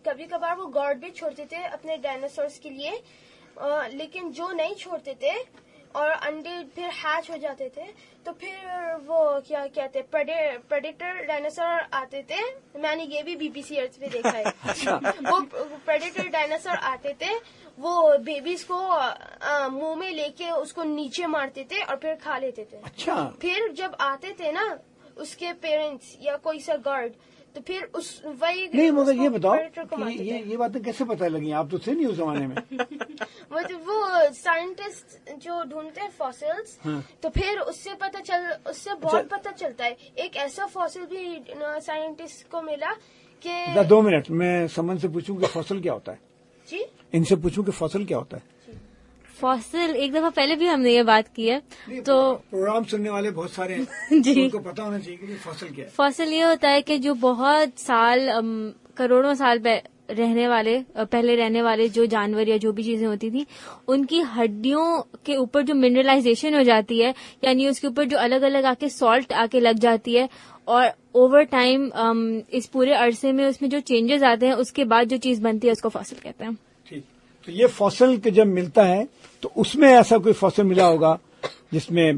Speaker 4: کبھی کبھار وہ گارڈ بھی چھوڑتے تھے اپنے ڈائناسورس کے لیے. لیکن جو نہیں چھوڑتے تھے اور انڈے پھر ہیچ ہو جاتے تھے، تو پھر وہ کیا کہتے پریڈیٹر ڈائناسور آتے تھے. میں نے یہ بھی BBC ارتھ پہ دیکھا ہے. وہ پریڈیٹر ڈائناسور آتے تھے، وہ بیبیز کو منہ میں لے کے اس کو نیچے مارتے تھے اور پھر کھا لیتے تھے.
Speaker 1: اچھا.
Speaker 4: پھر جب آتے تھے نا اس کے پیرنٹس یا کوئی سا گارڈ، تو پھر وہی
Speaker 1: نہیں، مگر یہ بتاؤ کہ یہ باتیں کیسے پتہ لگی؟ آپ تو تھے نہیں اس زمانے میں.
Speaker 4: وہ سائنٹسٹ جو ڈھونڈتے ہیں فاسلس، تو پھر اس سے بہت پتہ چلتا ہے. ایک ایسا فاسل بھی سائنٹسٹ کو ملا کہ
Speaker 1: 2 منٹ میں سمن سے پوچھوں کہ فاسل کیا ہوتا ہے.
Speaker 4: جی
Speaker 1: ان سے پوچھوں کہ فاسل کیا ہوتا ہے.
Speaker 2: فاسل ایک دفعہ پہلے بھی ہم نے یہ بات کی ہے. تو
Speaker 1: پروگرام سننے والے بہت سارے ہیں،
Speaker 2: جی،
Speaker 1: ان کو پتا ہونا چاہیے کہ فاسل کیا ہے.
Speaker 2: فاسل یہ ہوتا ہے کہ جو بہت سال، کروڑوں سال پہلے رہنے والے جو جانور یا جو بھی چیزیں ہوتی تھیں، ان کی ہڈیوں کے اوپر جو منرلائزیشن ہو جاتی ہے، یعنی اس کے اوپر جو الگ الگ آ کے سالٹ آ کے لگ جاتی ہے، اور اوور ٹائم اس پورے عرصے میں اس میں جو چینجز آتے ہیں، اس کے بعد جو چیز بنتی ہے اس کو فاسل کہتے ہیں.
Speaker 1: ٹھیک. تو یہ فاسل کے جب ملتا ہے تو اس میں ایسا کوئی فاسل ملا ہوگا جس میں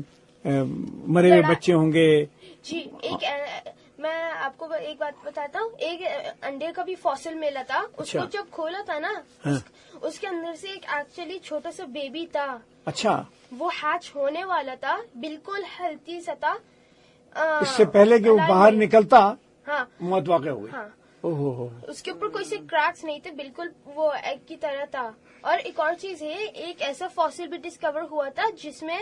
Speaker 1: مرے ہوئے بچے ہوں گے.
Speaker 4: جی، میں آپ کو ایک بات بتاتا ہوں. ایک انڈے کا بھی فاسل ملا تھا. اس کو جب کھولا تھا نا، اس کے اندر سے ایک ایکچولی چھوٹا سا بیبی تھا.
Speaker 1: اچھا.
Speaker 4: وہ ہیچ ہونے والا تھا، بالکل ہیلتھی سا تھا.
Speaker 1: اس سے پہلے کہ وہ باہر نکلتا
Speaker 4: ہاں
Speaker 1: موت واقع ہوئی.
Speaker 4: ہاں. اس کے اوپر کوئی سے کریکس نہیں تھے, بالکل وہ ایگ کی طرح تھا. اور ایک اور چیز ہے, ایک ایسا فاسل بھی ڈسکور ہوا تھا جس میں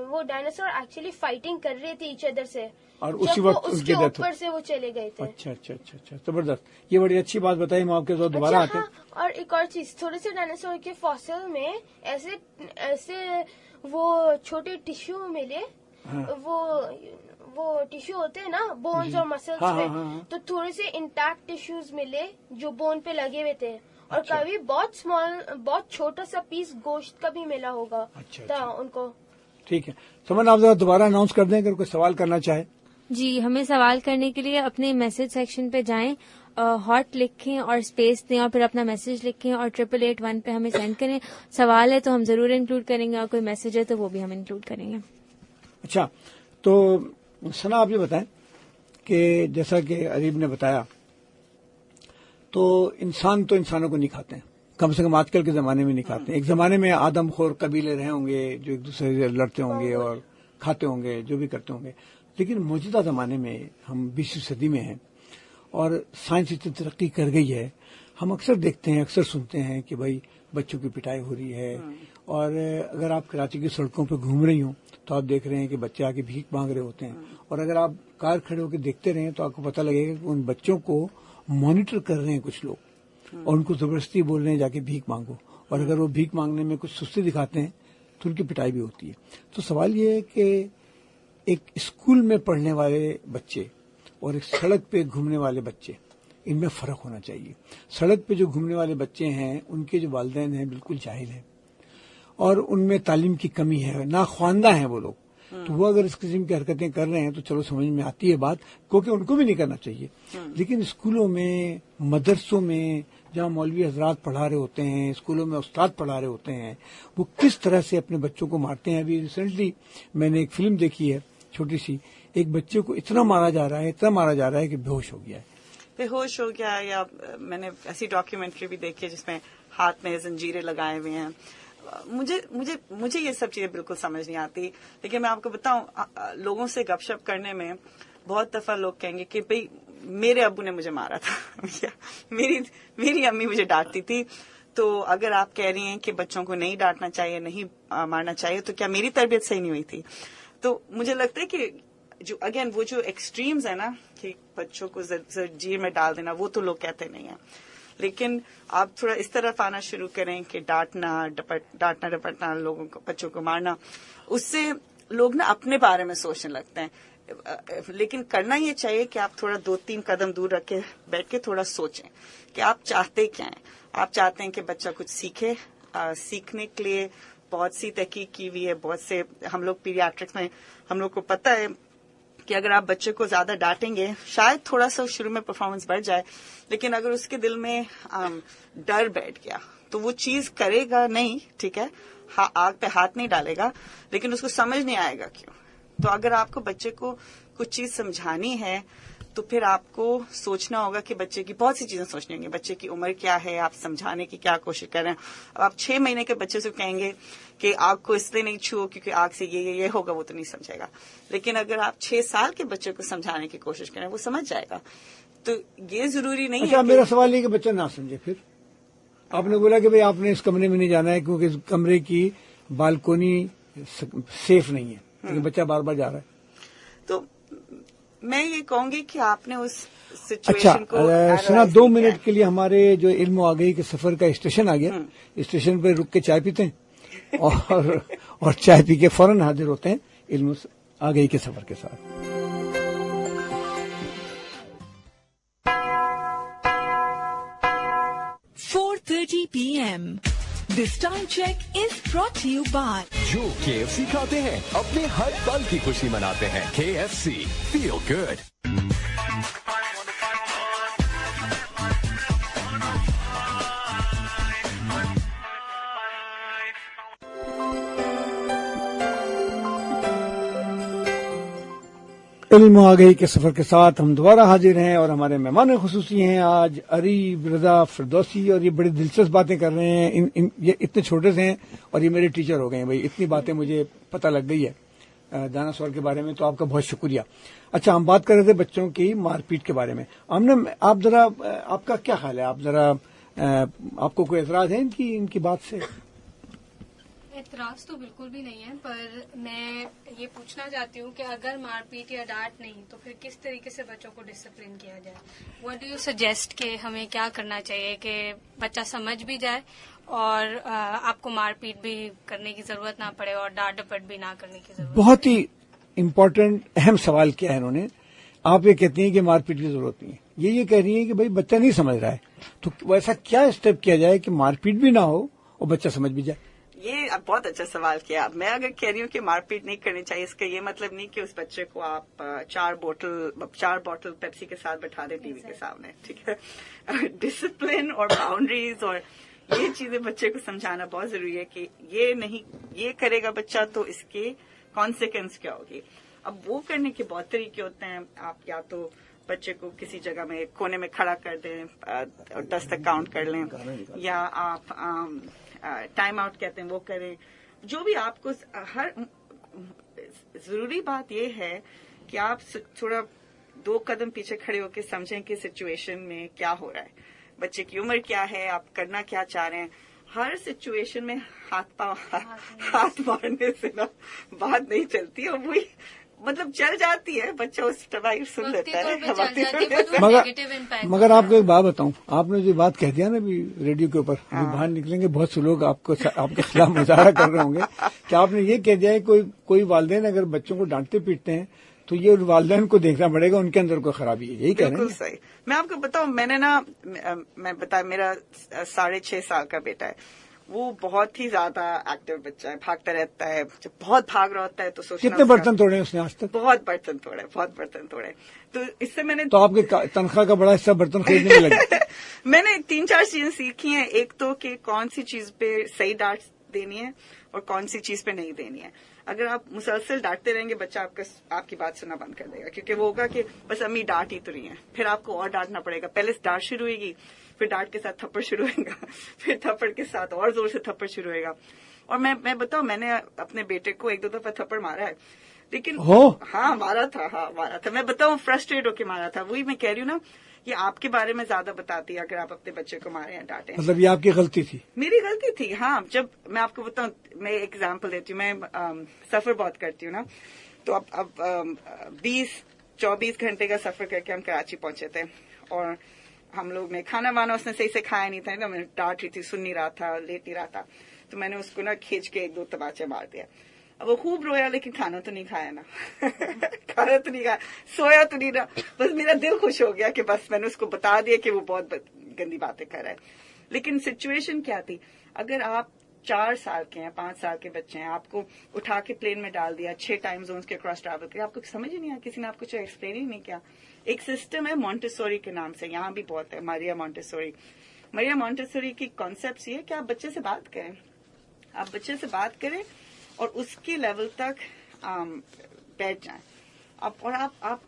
Speaker 4: وہ ڈائناسور ایکچولی فائٹنگ کر رہے تھے ایچ ادر سے,
Speaker 1: اور اسی وقت
Speaker 4: اس کے اوپر سے وہ چلے گئے تھے.
Speaker 1: اچھا, زبردست, یہ بڑی اچھی بات بتائی. ہم آپ کے ساتھ دوبارہ آتے ہیں.
Speaker 4: اور ایک اور چیز, تھوڑے سے ڈائناسور کے فاسل میں ایسے وہ چھوٹے ٹیشو ملے, وہ ٹیشو ہوتے ہیں نا بونز اور مسلس پہ, تو تھوڑے سے انٹیکٹ ٹیشوز ملے جو بون پہ لگے ہوئے تھے, اور کبھی بہت چھوٹا سا پیس گوشت کا بھی ملا ہوگا تھا ان کو.
Speaker 1: ٹھیک ہے سمن, آپ ذرا دوبارہ اناؤنس کر دیں اگر کوئی سوال کرنا چاہے.
Speaker 2: جی, ہمیں سوال کرنے کے لیے اپنے میسج سیکشن پہ جائیں, ہاٹ لکھیں اور اسپیس دیں, اور پھر اپنا میسج لکھیں اور 8881 پہ ہمیں سینڈ کریں. سوال ہے تو ہم ضرور انکلوڈ کریں گے, اور کوئی میسج ہے تو وہ بھی ہم انکلوڈ کریں گے.
Speaker 1: اچھا, تو ثنا آپ یہ بتائیں کہ جیسا کہ عریب نے بتایا, تو انسان تو انسانوں کو نہیں کھاتے ہیں, کم سے کم آج کل کے زمانے میں نہیں کھاتے. ایک زمانے میں آدم خور قبیلے رہے ہوں گے جو ایک دوسرے سے لڑتے ہوں گے اور کھاتے ہوں گے, جو بھی کرتے ہوں گے. لیکن موجودہ زمانے میں ہم 20ویں صدی میں ہیں اور سائنس اتنی ترقی کر گئی ہے, ہم اکثر دیکھتے ہیں, اکثر سنتے ہیں کہ بھائی بچوں کی پٹائی ہو رہی ہے. اور اگر آپ کراچی کی سڑکوں پہ گھوم رہی ہوں تو آپ دیکھ رہے ہیں کہ بچے آ کے بھیک مانگ رہے ہوتے ہیں, اور اگر آپ کار کھڑے ہو کے دیکھتے رہیں تو آپ کو پتہ لگے گا کہ ان بچوں کو مانیٹر کر رہے ہیں کچھ لوگ, اور ان کو زبردستی بول رہے ہیں جا کے بھیک مانگو, اور اگر وہ بھیک مانگنے میں کچھ سستی دکھاتے ہیں تو ان کی پٹائی بھی ہوتی ہے. تو سوال یہ ہے کہ ایک اسکول میں پڑھنے والے بچے اور ایک سڑک پہ گھومنے والے بچے, ان میں فرق ہونا چاہیے. سڑک پہ جو گھومنے والے بچے ہیں ان کے جو والدین ہیں بالکل جاہل ہیں, اور ان میں تعلیم کی کمی ہے, ناخواندہ ہیں وہ لوگ. تو وہ اگر اس قسم کی حرکتیں کر رہے ہیں تو چلو سمجھ میں آتی ہے بات, کیونکہ ان کو بھی نہیں کرنا چاہیے. لیکن اسکولوں میں, مدرسوں میں جہاں مولوی حضرات پڑھا رہے ہوتے ہیں, اسکولوں میں استاد پڑھا رہے ہوتے ہیں, وہ کس طرح سے اپنے بچوں کو مارتے ہیں. ابھی ریسنٹلی میں نے ایک فلم دیکھی ہے چھوٹی سی, ایک بچے کو اتنا مارا جا رہا ہے کہ بے ہوش ہو گیا ہے.
Speaker 3: یا میں نے ایسی ڈاکیومنٹری بھی دیکھی ہے جس میں ہاتھ میں زنجیریں لگائے ہوئے ہیں. مجھے یہ سب چیزیں بالکل سمجھ نہیں آتی. لیکن میں آپ کو بتاؤں, لوگوں سے گپ شپ کرنے میں بہت دفعہ لوگ کہیں گے کہ بھئی میرے ابو نے مجھے مارا تھا, میری امی مجھے ڈانٹتی تھی. تو اگر آپ کہہ رہی ہیں کہ بچوں کو نہیں ڈانٹنا چاہیے, نہیں مارنا چاہیے, تو کیا میری تربیت صحیح نہیں ہوئی تھی؟ تو مجھے لگتا ہے کہ وہ جو ایکسٹریمز ہیں نا, کہ بچوں کو زنجیر میں ڈال دینا, وہ تو لوگ کہتے نہیں ہیں. لیکن آپ تھوڑا اس طرف آنا شروع کریں کہ ڈانٹنا ڈپٹنا لوگوں کو, بچوں کو مارنا, اس سے لوگ نا اپنے بارے میں سوچنے لگتے ہیں. لیکن کرنا یہ چاہیے کہ آپ تھوڑا 2-3 قدم دور رکھ کے بیٹھ کے تھوڑا سوچیں کہ آپ چاہتے کیا ہیں. آپ چاہتے ہیں کہ بچہ کچھ سیکھے, سیکھنے کے لیے بہت سی تحقیق کی ہوئی ہے. بہت سے ہم لوگ پیڈیاٹرکس میں ہم لوگ کو پتہ ہے کہ اگر آپ بچے کو زیادہ ڈانٹیں گے شاید تھوڑا سا شروع میں پرفارمنس بڑھ جائے, لیکن اگر اس کے دل میں ڈر بیٹھ گیا تو وہ چیز کرے گا نہیں. ٹھیک ہے, آگ پہ ہاتھ نہیں ڈالے گا, لیکن اس کو سمجھ نہیں آئے گا کیوں. تو اگر آپ کو بچے کو کچھ چیز سمجھانی ہے تو پھر آپ کو سوچنا ہوگا کہ بچے کی بہت سی چیزیں سوچنی ہوں گی. بچے کی عمر کیا ہے, آپ سمجھانے کی کیا کوشش کر رہے ہیں. اب آپ 6 مہینے کے بچے سے کہیں گے کہ آگ کو اس لیے نہیں چھو کیونکہ آگ سے یہ ہوگا, وہ تو نہیں سمجھے گا. لیکن اگر آپ 6 سال کے بچے کو سمجھانے کی کوشش کریں وہ سمجھ جائے گا. تو یہ ضروری نہیں ہے.
Speaker 1: اچھا, میرا سوال یہ کہ بچہ نہ سمجھے. پھر آپ نے بولا کہ بھئی آپ نے اس کمرے میں نہیں جانا ہے کیونکہ اس کمرے کی بالکونی سیف نہیں ہے, لیکن بچہ بار بار جا رہا ہے. تو
Speaker 3: میں یہ کہوں گی کہ آپ نے اس سچویشن کو
Speaker 1: سنا 2 منٹ کے لیے ہمارے جو علم و آگہی کے سفر کا اسٹیشن آ گیا. اسٹیشن پہ رک کے چائے پیتے ہیں اور چائے پی کے فوراً حاضر ہوتے ہیں علم و آگہی کے سفر کے ساتھ.
Speaker 5: PM. This time check is brought to you by
Speaker 6: جو KFC کھاتے ہیں اپنے ہر پل کی خوشی مناتے ہیں. KFC Feel Good.
Speaker 1: علم و آگہی کے سفر کے ساتھ ہم دوبارہ حاضر ہیں, اور ہمارے مہمان خصوصی ہیں آج عریب رضا فردوسی, اور یہ بڑی دلچسپ باتیں کر رہے ہیں. یہ اتنے چھوٹے سے ہیں اور یہ میرے ٹیچر ہو گئے ہیں. بھائی اتنی باتیں مجھے پتہ لگ گئی ہے. ڈائناسور کے بارے میں، تو آپ کا بہت شکریہ. اچھا، ہم بات کر رہے تھے بچوں کی مار پیٹ کے بارے میں. آپ ذرا، آپ کا کیا خیال ہے؟ آپ ذرا، آپ کو کوئی اعتراض ہے ان کی بات سے؟
Speaker 7: اعتراض تو بالکل بھی نہیں ہے، پر میں یہ پوچھنا چاہتی ہوں کہ اگر مار پیٹ یا ڈانٹ نہیں تو پھر کس طریقے سے بچوں کو ڈسپلن کیا جائے؟ واٹ ڈو یو سجیسٹ کہ ہمیں کیا کرنا چاہیے کہ بچہ سمجھ بھی جائے اور آپ کو مار پیٹ بھی کرنے کی ضرورت نہ پڑے اور ڈانٹ ڈپٹ بھی نہ کرنے کی ضرورت؟
Speaker 1: بہت ہی امپورٹنٹ اہم سوال کیا ہے انہوں نے. آپ یہ کہتی ہیں کہ مار پیٹ کی ضرورت نہیں ہے، یہ کہہ رہی ہیں کہ بھائی بچہ نہیں سمجھ رہا ہے، تو ایسا کیا اسٹیپ کیا جائے کہ مار پیٹ بھی نہ ہو اور بچہ سمجھ بھی جائے؟
Speaker 3: یہ بہت اچھا سوال کیا. میں اگر کہہ رہی ہوں کہ مار پیٹ نہیں کرنی چاہیے، اس کا یہ مطلب نہیں کہ اس بچے کو آپ 4 بوٹل پیپسی کے ساتھ بٹھا دیں ٹی وی کے سامنے، ٹھیک ہے. ڈسپلن اور باؤنڈریز اور یہ چیزیں بچے کو سمجھانا بہت ضروری ہے کہ یہ کرے گا بچہ تو اس کے کانسیکوینس کیا ہوگی. اب وہ کرنے کے بہت طریقے ہوتے ہیں. آپ یا تو بچے کو کسی جگہ میں کونے میں کھڑا کر دیں اور 10 تک کاؤنٹ کر لیں، یا آپ ٹائم آؤٹ کہتے ہیں وہ کریں. جو بھی آپ کو ضروری بات یہ ہے کہ آپ تھوڑا 2 قدم پیچھے کھڑے ہو کے سمجھیں کہ سچویشن میں کیا ہو رہا ہے، بچے کی عمر کیا ہے، آپ کرنا کیا چاہ رہے ہیں. ہر سچویشن میں ہاتھ مارنے سے نا بات نہیں چلتی، اور وہی مطلب چل جاتی ہے، بچہ اس ٹائم سن لیتا ہے.
Speaker 1: مگر آپ کو ایک بات بتاؤں، آپ نے جو بات کہہ دیا نا ابھی ریڈیو کے اوپر، ابھی باہر نکلیں گے بہت سے لوگ آپ کے خلاف مظاہرہ کر رہے ہوں گے کہ آپ نے یہ کہہ دیا ہے کوئی والدین اگر بچوں کو ڈانٹتے پیٹتے ہیں تو یہ والدین کو دیکھنا پڑے گا، ان کے اندر کوئی خرابی ہے. یہی کہہ رہے ہیں؟
Speaker 3: بالکل صحیح. میں آپ کو بتاؤں، میں نے نا میں بتا میرا 6.5 سال کا بیٹا ہے، وہ بہت ہی زیادہ ایکٹیو بچہ ہے، بھاگتا رہتا ہے. جب بہت بھاگ رہا ہوتا ہے تو سوچنا
Speaker 1: کتنے برتن توڑے اس نے آج تک؟
Speaker 3: بہت برتن توڑے. تو اس سے میں نے
Speaker 1: تو آپ کے تنخواہ کا بڑا حصہ برتن خریدنے میں لگا.
Speaker 3: میں نے 3-4 چیزیں سیکھی ہیں. ایک تو کہ کون سی چیز پہ صحیح ڈانٹ دینی ہے اور کون سی چیز پہ نہیں دینی ہے. اگر آپ مسلسل ڈانٹتے رہیں گے بچہ آپ کی بات سننا بند کر دے گا، کیونکہ وہ ہوگا کہ بس امی ڈانٹ ہی تو رہی ہیں. پھر آپ کو اور ڈانٹنا پڑے گا. پہلے ڈانٹ شروع ہوئے گی، پھر ڈانٹ کے ساتھ تھپڑ شروع ہوئے گا، پھر تھپڑ کے ساتھ اور زور سے تھپڑ شروع ہوئے گا. اور میں بتاؤں، میں نے اپنے بیٹے کو 1-2 دفعہ تھپڑ مارا ہے، لیکن ہاں مارا تھا. میں بتاؤں فرسٹریٹ ہو کے مارا تھا. وہی میں کہہ رہی ہوں نا، یہ آپ کے بارے میں زیادہ بتاتی ہے اگر آپ اپنے بچے کو مارے یا ڈانٹیں.
Speaker 1: مطلب یہ آپ کی غلطی تھی؟
Speaker 3: میری غلطی تھی، ہاں. جب میں آپ کو بتاؤں، میں ایک ایگزامپل دیتی ہوں. میں سفر بہت کرتی ہوں نا، تو اب 20-24 گھنٹے کا سفر کر کے ہم کراچی پہنچے تھے، اور ہم لوگ نے کھانا وانا اس نے صحیح سے کھایا نہیں تھا. میں ڈانٹ رہی تھی، سن نہیں رہا تھا، لیٹ نہیں رہا تھا. تو میں نے اس کو نا کھینچ کے 1-2 تماچے مار دیا. اب وہ خوب رویا، لیکن کھانا تو نہیں کھایا نا. کھانا تو نہیں کھایا، سویا تو نہیں رہا. بس میرا دل خوش ہو گیا کہ بس میں نے اس کو بتا دیا کہ وہ بہت گندی باتیں کر رہا ہے. لیکن سچویشن کیا تھی؟ اگر آپ 4 سال کے ہیں، 5 سال کے بچے ہیں، آپ کو اٹھا کے پلین میں ڈال دیا، 6 ٹائم زونز کے کراس ٹریول کیا، آپ کو سمجھ ہی نہیں آیا، کسی نے آپ کو ایکسپلین ہی نہیں کیا. ایک سسٹم ہے مونٹیسوری کے نام سے، یہاں بھی بہت ہے، ماریا مونٹیسوری کی کانسیپٹ یہ ہے کہ آپ بچے سے بات کریں، آپ بچے سے بات کریں اور اس کے لیول تک بیٹھ جائیں. اور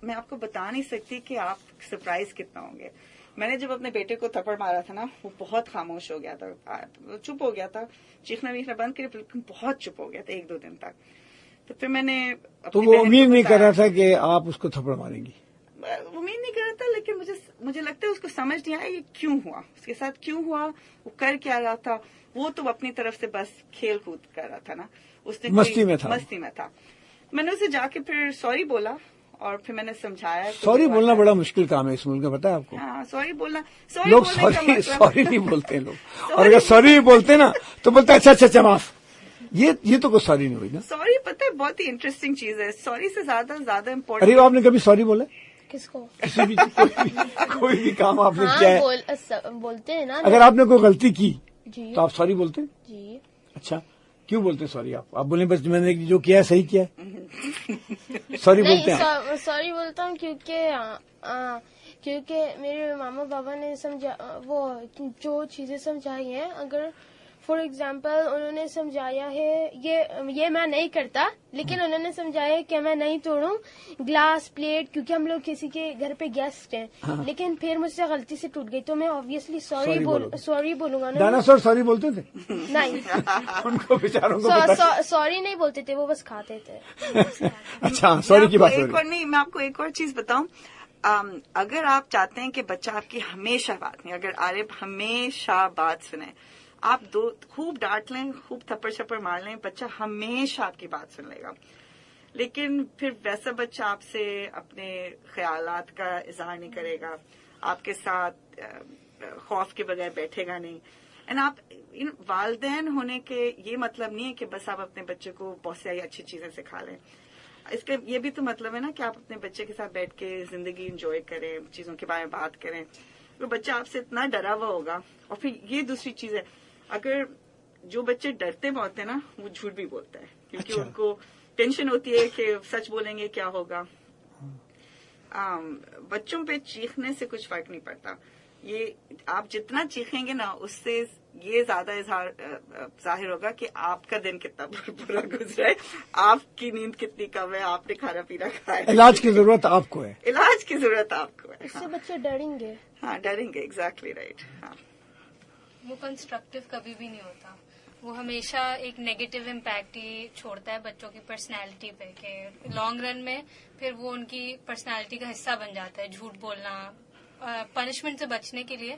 Speaker 3: میں آپ کو بتا نہیں سکتی کہ آپ سرپرائز کتنا ہوں گے. میں نے جب اپنے بیٹے کو تھپڑ مارا تھا نا، وہ بہت خاموش ہو گیا تھا، چپ ہو گیا تھا، چیخنا ویخنا بند کرے، لیکن بہت چپ ہو گیا تھا 1-2 دن تک. تو پھر میں نے
Speaker 1: تو وہ امید نہیں کر رہا تھا کہ آپ اس کو تھپڑ ماریں گی؟
Speaker 3: امید نہیں کر رہا تھا، لیکن مجھے لگتا ہے اس کو سمجھ نہیں آیا یہ کیوں ہوا، اس کے ساتھ کیوں ہوا، وہ کر کیا رہا تھا. وہ تو اپنی طرف سے بس کھیل کود کر رہا تھا نا، اس نے مستی میں تھا. میں نے اسے جا کے پھر سوری بولا، اور پھر میں نے سمجھایا.
Speaker 1: سوری بولنا بڑا مشکل کام ہے اس ملک میں، پتا ہے آپ کو؟
Speaker 3: ہاں، سوری بولنا،
Speaker 1: لوگ سوری نہیں بولتے لوگ، اور اگر سوری بھی بولتے نا تو بولتے اچھا معاف. یہ تو کوئی سوری نہیں ہوئی نا.
Speaker 3: سوری پتہ ہے بہت ہی انٹرسٹنگ چیز ہے. سوری سے زیادہ امپورٹنٹ.
Speaker 1: ارے آپ نے کبھی سوری بولا؟
Speaker 4: کس کو؟
Speaker 1: کسی بھی کوئی بھی کام آپ نے کیا ہے،
Speaker 4: بولتے ہیں نا.
Speaker 1: اگر آپ نے کوئی غلطی کی
Speaker 4: جی
Speaker 1: تو آپ سوری بولتے ہیں؟
Speaker 4: جی.
Speaker 1: اچھا، کیوں بولتے ہیں سوری؟ آپ بولیں بس میں نے جو کیا ہے صحیح کیا ہے، سوری بولتے ہیں؟
Speaker 4: سوری بولتا ہوں کیونکہ میرے ماما بابا نے وہ جو چیزیں سمجھائی ہیں، اگر فار ایگزامپل انہوں نے سمجھایا ہے یہ میں نہیں کرتا لیکن انہوں نے سمجھایا ہے کہ میں نہیں توڑوں گلاس پلیٹ کیونکہ ہم لوگ کسی کے گھر پہ گیسٹ ہیں لیکن پھر مجھ سے غلطی سے ٹوٹ گئی تو میں آبویسلی سوری بولوں گا نا.
Speaker 1: ڈائناسور سوری بولتے تھے؟
Speaker 4: نہیں
Speaker 1: ان کو بیچاروں کو
Speaker 4: سوری نہیں بولتے تھے وہ بس کھاتے تھے.
Speaker 1: اچھا سوری کی بات ہو
Speaker 3: ایک اور نہیں میں آپ کو ایک اور چیز بتاؤں. اگر آپ چاہتے ہیں کہ بچہ آپ کی ہمیشہ بات نہیں اگر عارف ہمیشہ بات سنیں آپ خوب ڈانٹ لیں خوب تھپڑ چھپڑ مار لیں بچہ ہمیشہ آپ کی بات سن لے گا. لیکن پھر ویسا بچہ آپ سے اپنے خیالات کا اظہار نہیں کرے گا آپ کے ساتھ خوف کے بغیر بیٹھے گا نہیں. اینڈ آپ والدین ہونے کے یہ مطلب نہیں ہے کہ بس آپ اپنے بچے کو بہت سی اچھی چیزیں سکھا لیں. اس کا یہ بھی تو مطلب ہے نا کہ آپ اپنے بچے کے ساتھ بیٹھ کے زندگی انجوائے کریں چیزوں کے بارے میں بات کریں. تو بچہ آپ سے اتنا ڈرا ہوا ہوگا. اور پھر یہ دوسری چیز ہے اگر جو بچے ڈرتے بہت ہیں نا وہ جھوٹ بھی بولتا ہے کیونکہ ان کو ٹینشن ہوتی ہے کہ سچ بولیں گے کیا ہوگا. بچوں پہ چیخنے سے کچھ فرق نہیں پڑتا. یہ آپ جتنا چیخیں گے نا اس سے یہ زیادہ ظاہر ہوگا کہ آپ کا دن کتنا برا گزرا ہے آپ کی نیند کتنی کم ہے آپ نے کھانا پینا کھایا.
Speaker 1: علاج کی ضرورت آپ کو ہے.
Speaker 3: علاج کی ضرورت آپ کو ہے.
Speaker 4: اس سے بچے ڈریں گے.
Speaker 3: ہاں ڈریں گے. Exactly right. ہاں
Speaker 7: وہ کنسٹرکٹیو کبھی بھی نہیں ہوتا. وہ ہمیشہ ایک نیگیٹو امپیکٹ ہی چھوڑتا ہے بچوں کی پرسنالٹی پہ کہ لانگ رن میں پھر وہ ان کی پرسنالٹی کا حصہ بن جاتا ہے. جھوٹ بولنا پنشمنٹ سے بچنے کے لیے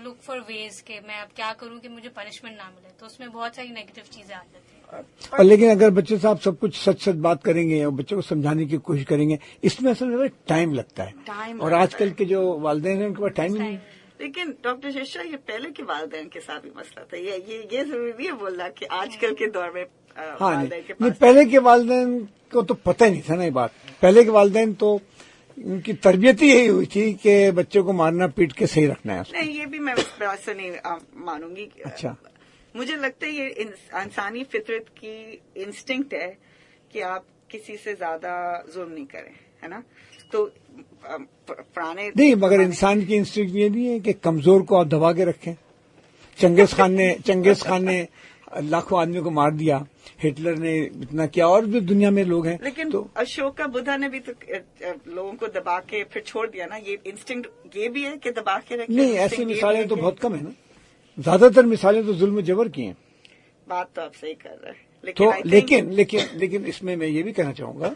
Speaker 7: لک فار ویز کہ میں اب کیا کروں کہ مجھے پنشمنٹ نہ ملے تو اس میں بہت ساری نیگیٹو چیزیں آ جاتی ہیں.
Speaker 1: لیکن اگر بچے صاحب سب کچھ سچ بات کریں گے اور بچوں کو سمجھانے کی کوشش کریں گے اس میں اصل میں ٹائم لگتا ہے اور آج کل کے جو والدین ہیں ان کے پاس ٹائم نہیں.
Speaker 3: لیکن ڈاکٹر شیشا یہ پہلے کے والدین کے ساتھ بھی مسئلہ تھا. یہ ضروری ہے بولنا کہ آج کل کے دور میں والدین کے پاس
Speaker 1: پہلے کے والدین کو تو پتہ ہی نہیں تھا نا یہ بات. پہلے کے والدین تو ان کی تربیت ہی یہی ہوئی تھی کہ بچوں کو مارنا پیٹ کے صحیح رکھنا ہے.
Speaker 3: نہیں یہ بھی میں اس بات سے نہیں مانوں گی.
Speaker 1: اچھا
Speaker 3: مجھے لگتا ہے یہ انسانی فطرت کی انسٹنکٹ ہے کہ آپ کسی سے زیادہ ظلم نہیں کریں ہے نا. تو پرانے
Speaker 1: نہیں مگر انسان کی انسٹنکٹ یہ نہیں ہے کہ کمزور کو آپ دبا کے رکھیں. چنگیز خان نے لاکھوں آدمیوں کو مار دیا. ہٹلر نے اتنا کیا اور بھی دنیا میں لوگ ہیں.
Speaker 3: لیکن اشوکا بدھا نے بھی تو لوگوں کو دبا کے پھر چھوڑ دیا نا. یہ انسٹنکٹ یہ بھی ہے کہ دبا کے رکھیں.
Speaker 1: نہیں ایسی مثالیں تو بہت کم ہیں نا. زیادہ تر مثالیں تو ظلم و جبر کی ہیں.
Speaker 3: بات تو آپ صحیح کر رہے ہیں.
Speaker 1: تو لیکن اس میں یہ بھی کہنا چاہوں گا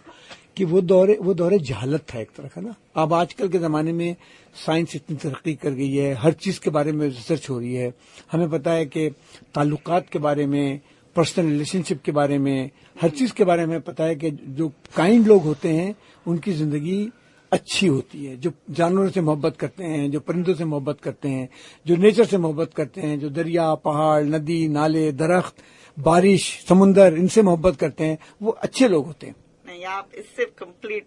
Speaker 1: کہ وہ دور جہالت تھا ایک طرح کا نا. اب آج کل کے زمانے میں سائنس اتنی ترقی کر گئی ہے ہر چیز کے بارے میں ریسرچ ہو رہی ہے. ہمیں پتا ہے کہ تعلقات کے بارے میں پرسنل ریلیشن شپ کے بارے میں ہر چیز کے بارے میں پتا ہے کہ جو کائنڈ لوگ ہوتے ہیں ان کی زندگی اچھی ہوتی ہے. جو جانوروں سے محبت کرتے ہیں جو پرندوں سے محبت کرتے ہیں جو نیچر سے محبت کرتے ہیں جو دریا پہاڑ ندی نالے درخت بارش سمندر ان سے محبت کرتے ہیں وہ اچھے لوگ ہوتے ہیں.
Speaker 3: نہیں آپ اس سے کمپلیٹ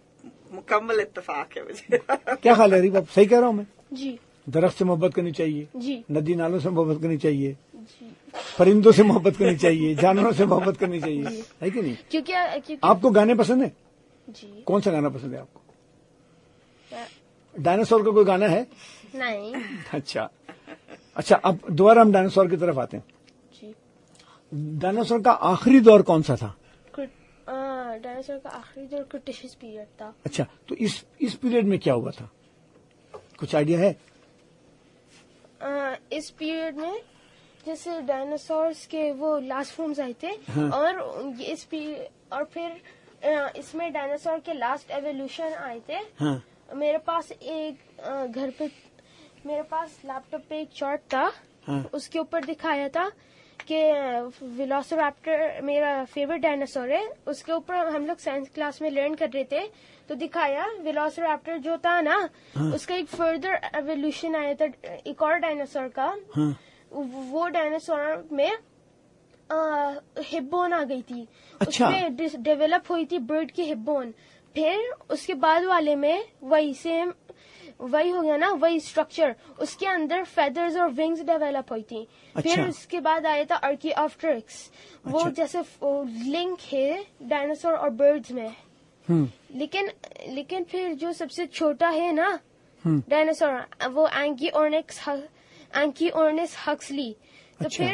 Speaker 3: مکمل اتفاق ہے مجھے.
Speaker 1: کیا خیال ہے ریب آپ صحیح کہہ رہا ہوں میں؟
Speaker 4: جی.
Speaker 1: درخت سے محبت کرنی چاہیے.
Speaker 4: جی.
Speaker 1: ندی نالوں سے محبت کرنی چاہیے.
Speaker 4: جی.
Speaker 1: پرندوں سے محبت کرنی چاہیے جانوروں سے محبت کرنی چاہیے ہے کہ نہیں؟
Speaker 4: کیونکہ
Speaker 1: آپ کو گانے پسند ہیں؟
Speaker 4: جی.
Speaker 1: کون سا گانا پسند ہے آپ کو؟ ڈائناسور کا کوئی گانا ہے؟
Speaker 4: نہیں.
Speaker 1: اچھا اب دوبارہ ہم ڈائناسور کی طرف آتے ہیں.
Speaker 4: جی.
Speaker 1: ڈائناسور کا آخری دور کون سا تھا؟
Speaker 4: ڈائناسور کا آخری دور کرٹیشس پیریڈ تھا.
Speaker 1: اچھا تو اس پیریڈ میں کیا ہوا تھا کچھ آئیڈیا ہے؟
Speaker 4: اس پیریڈ میں جیسے ڈائناسورس کے وہ لاسٹ فارمز آئے تھے اور پھر اس میں ڈائناسور کے لاسٹ ایوولوشن آئے تھے. میرے پاس لیپ ٹاپ پہ ایک چارٹ تھا اس کے اوپر دکھایا تھا کہ ویلوسیراپٹر میرا فیوریٹ ڈائناسور ہے. اس کے اوپر ہم لوگ سائنس کلاس میں لرن کر رہے تھے تو دکھایا ویلوسیراپٹر جو تھا نا اس کا ایک فردر ایوولوشن آیا تھا ایک اور ڈائناسور کا. وہ ڈائناسور میں ہپ بون آ گئی تھی. اس میں ڈیولپ ہوئی تھی برڈ کی ہپ بون. پھر اس کے بعد والے میں وہی ہو گیا نا وہی اسٹرکچر اس کے اندر فیدرز اور ونگز ڈیولپ ہوئی تھی. پھر اس کے بعد آیا تھا آرکیآپٹرکس. وہ جیسے لنک ہے ڈائناسور اور برڈز میں. لیکن پھر جو سب سے چھوٹا ہے نا ڈائناسور وہ اینکی اورنس ہکسلی. تو پھر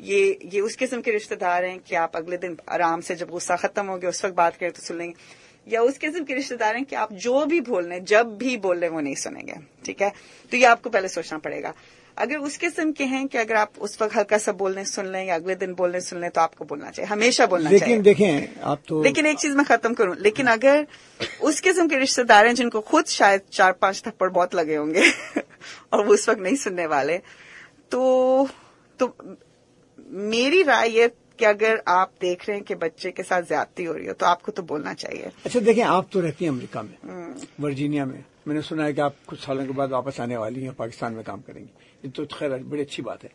Speaker 3: یہ اس قسم کے رشتہ دار ہیں کہ آپ اگلے دن آرام سے جب غصہ ختم ہو گیا اس وقت بات کریں تو سن لیں گے، یا اس قسم کے رشتہ دار ہیں کہ آپ جو بھی بول رہے ہیں جب بھی بول رہے ہیں وہ نہیں سنیں گے. ٹھیک ہے، تو یہ آپ کو پہلے سوچنا پڑے گا. اگر اس قسم کے ہیں کہ اگر آپ اس وقت ہلکا سا بولنے سن لیں یا اگلے دن بولنے سن لیں تو آپ کو بولنا چاہیے، ہمیشہ بولنا چاہیے.
Speaker 1: لیکن دیکھیں آپ تو،
Speaker 3: لیکن ایک چیز میں ختم کروں، لیکن اگر اس قسم کے رشتہ دار ہیں جن کو خود شاید 4-5 تھپڑ بہت لگے ہوں گے اور وہ اس وقت نہیں سننے والے، تو میری رائے یہ کہ اگر آپ دیکھ رہے ہیں کہ بچے کے ساتھ زیادتی ہو رہی ہو تو آپ کو تو بولنا چاہیے.
Speaker 1: اچھا دیکھیں، آپ تو رہتی ہیں امریکہ میں، ورجینیا میں نے سنا ہے کہ آپ کچھ سالوں کے بعد واپس آنے والی ہیں، پاکستان میں کام کریں گی. یہ تو خیر بڑی اچھی بات ہے.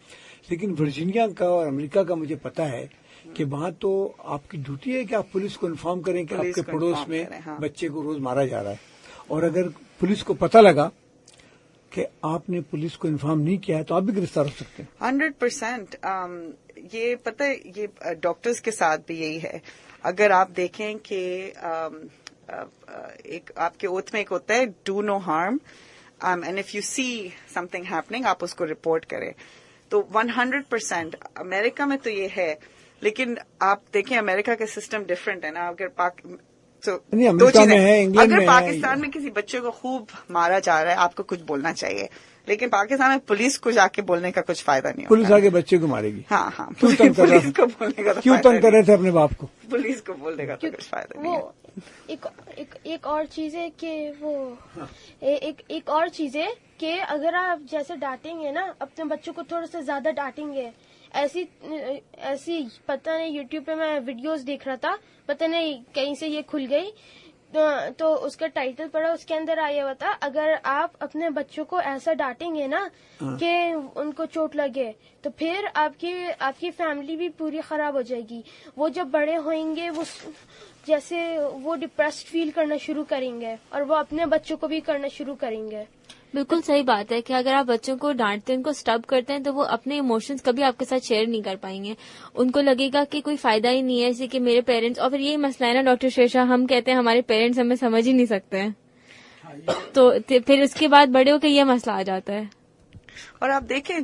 Speaker 1: لیکن ورجینیا کا اور امریکہ کا مجھے پتا ہے کہ وہاں تو آپ کی ڈیوٹی ہے کہ آپ پولیس کو انفارم کریں کہ آپ کے پڑوس میں بچے کو روز مارا جا رہا ہے، اور اگر پولیس کو پتہ لگا کہ آپ نے پولیس کو انفارم نہیں کیا ہے تو آپ بھی گرفتار ہو سکتے ہیں.
Speaker 3: 100%. یہ پتہ ہے، یہ ڈاکٹرز کے ساتھ بھی یہی ہے. اگر آپ دیکھیں کہ ایک آپ کے اوتھ میں ایک ہوتا ہے do no harm, and if you see something happening آپ اس کو رپورٹ کریں. تو 100% امریکہ میں تو یہ ہے. لیکن آپ دیکھیں امریکہ کا سسٹم ڈفرینٹ ہے نا. دو چیزیں، اگر پاکستان میں کسی بچے کو خوب مارا جا رہا ہے آپ کو کچھ بولنا چاہیے، لیکن پاکستان میں پولیس کو جا کے بولنے کا کچھ فائدہ نہیں ہوتا.
Speaker 1: پولیس آگے بچے کو مارے گی.
Speaker 3: ہاں
Speaker 1: پولیس
Speaker 3: کو بولنے کا
Speaker 1: کیوں تنگ کر رہے تھے اپنے باپ کو؟
Speaker 3: پولیس کو بولنے کا تو کچھ فائدہ نہیں ہے.
Speaker 4: ایک اور چیز ہے کہ ایک اور چیز ہے کہ اگر آپ جیسے ڈانٹیں گے نا اپنے بچوں کو، تھوڑا سا زیادہ ڈانٹیں گے، ایسی پتہ نہیں یوٹیوب پہ میں ویڈیوز دیکھ رہا تھا، پتہ نہیں کہیں سے یہ کھل گئی تو اس کا ٹائٹل پڑا، اس کے اندر آیا ہوا تھا اگر آپ اپنے بچوں کو ایسا ڈانٹیں گے نا کہ ان کو چوٹ لگے تو پھر آپ کی فیملی بھی پوری خراب ہو جائے گی. وہ جب بڑے ہوئیں گے وہ ڈپریسڈ فیل کرنا شروع کریں گے اور وہ اپنے بچوں کو بھی کرنا شروع کریں گے.
Speaker 2: بالکل صحیح بات ہے کہ اگر آپ بچوں کو ڈانٹتے ہیں، ان کو اسٹب کرتے ہیں تو وہ اپنے ایموشنز کبھی آپ کے ساتھ شیئر نہیں کر پائیں گے. ان کو لگے گا کہ کوئی فائدہ ہی نہیں ہے، جیسے کہ میرے پیرنٹس، اور پھر یہی مسئلہ ہے نا ڈاکٹر شیشا، ہم کہتے ہیں ہمارے پیرنٹس ہمیں سمجھ ہی نہیں سکتے ہیں، تو پھر اس کے بعد بڑے ہو کے یہ مسئلہ آ جاتا ہے.
Speaker 3: اور آپ دیکھیں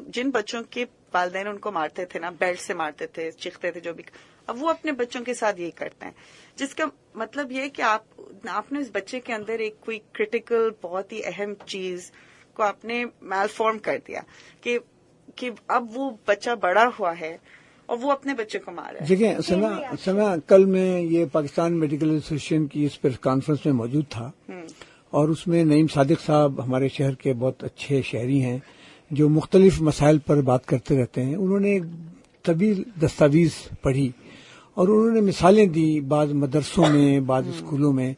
Speaker 3: جن بچوں کے والدین ان کو مارتے تھے نا، بیلٹ سے مارتے تھے، چیختے تھے، جو بھی، اب وہ اپنے بچوں کے ساتھ یہی کرتے ہیں. جس کا مطلب یہ ہے کہ آپ نے اس بچے کے اندر ایک کوئی کرٹیکل بہت ہی اہم چیز کو آپ نے میل فارم کر دیا کہ اب وہ بچہ بڑا ہوا ہے اور وہ اپنے بچے کو مار رہا ہے.
Speaker 1: دیکھیں سمع کل میں یہ پاکستان میڈیکل ایسوسیشن کی اس پریس کانفرنس میں موجود تھا، اور اس میں نعیم صادق صاحب ہمارے شہر کے بہت اچھے شہری ہیں جو مختلف مسائل پر بات کرتے رہتے ہیں. انہوں نے ایک طویل دستاویز پڑھی اور انہوں نے مثالیں دی. بعض مدرسوں میں، بعض اسکولوں میں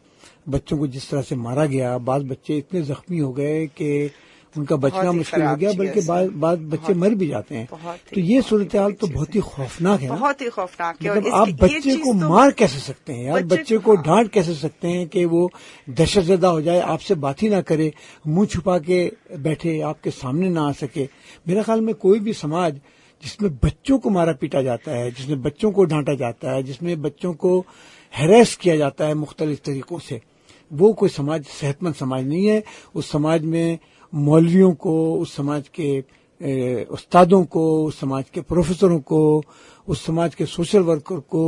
Speaker 1: بچوں کو جس طرح سے مارا گیا، بعض بچے اتنے زخمی ہو گئے کہ ان کا بچنا مشکل ہو گیا، بلکہ بعض بچے مر بھی جاتے ہیں. تو یہ صورتحال تو بہت ہی خوفناک ہے،
Speaker 3: بہت ہی خوفناک ہے.
Speaker 1: مطلب آپ بچے کو مار کیسے سکتے ہیں یار؟ بچے کو ڈانٹ کیسے سکتے ہیں کہ وہ دہشت زدہ ہو جائے، آپ سے بات ہی نہ کرے، منہ چھپا کے بیٹھے، آپ کے سامنے نہ آ سکے؟ میرے خیال میں کوئی بھی سماج جس میں بچوں کو مارا پیٹا جاتا ہے، جس میں بچوں کو ڈانٹا جاتا ہے، جس میں بچوں کو ہیریس کیا جاتا ہے مختلف طریقوں سے، وہ کوئی سماج صحت مند سماج نہیں ہے. اس سماج میں مولویوں کو، اس سماج کے استادوں کو، اس سماج کے پروفیسروں کو، اس سماج کے سوشل ورکر کو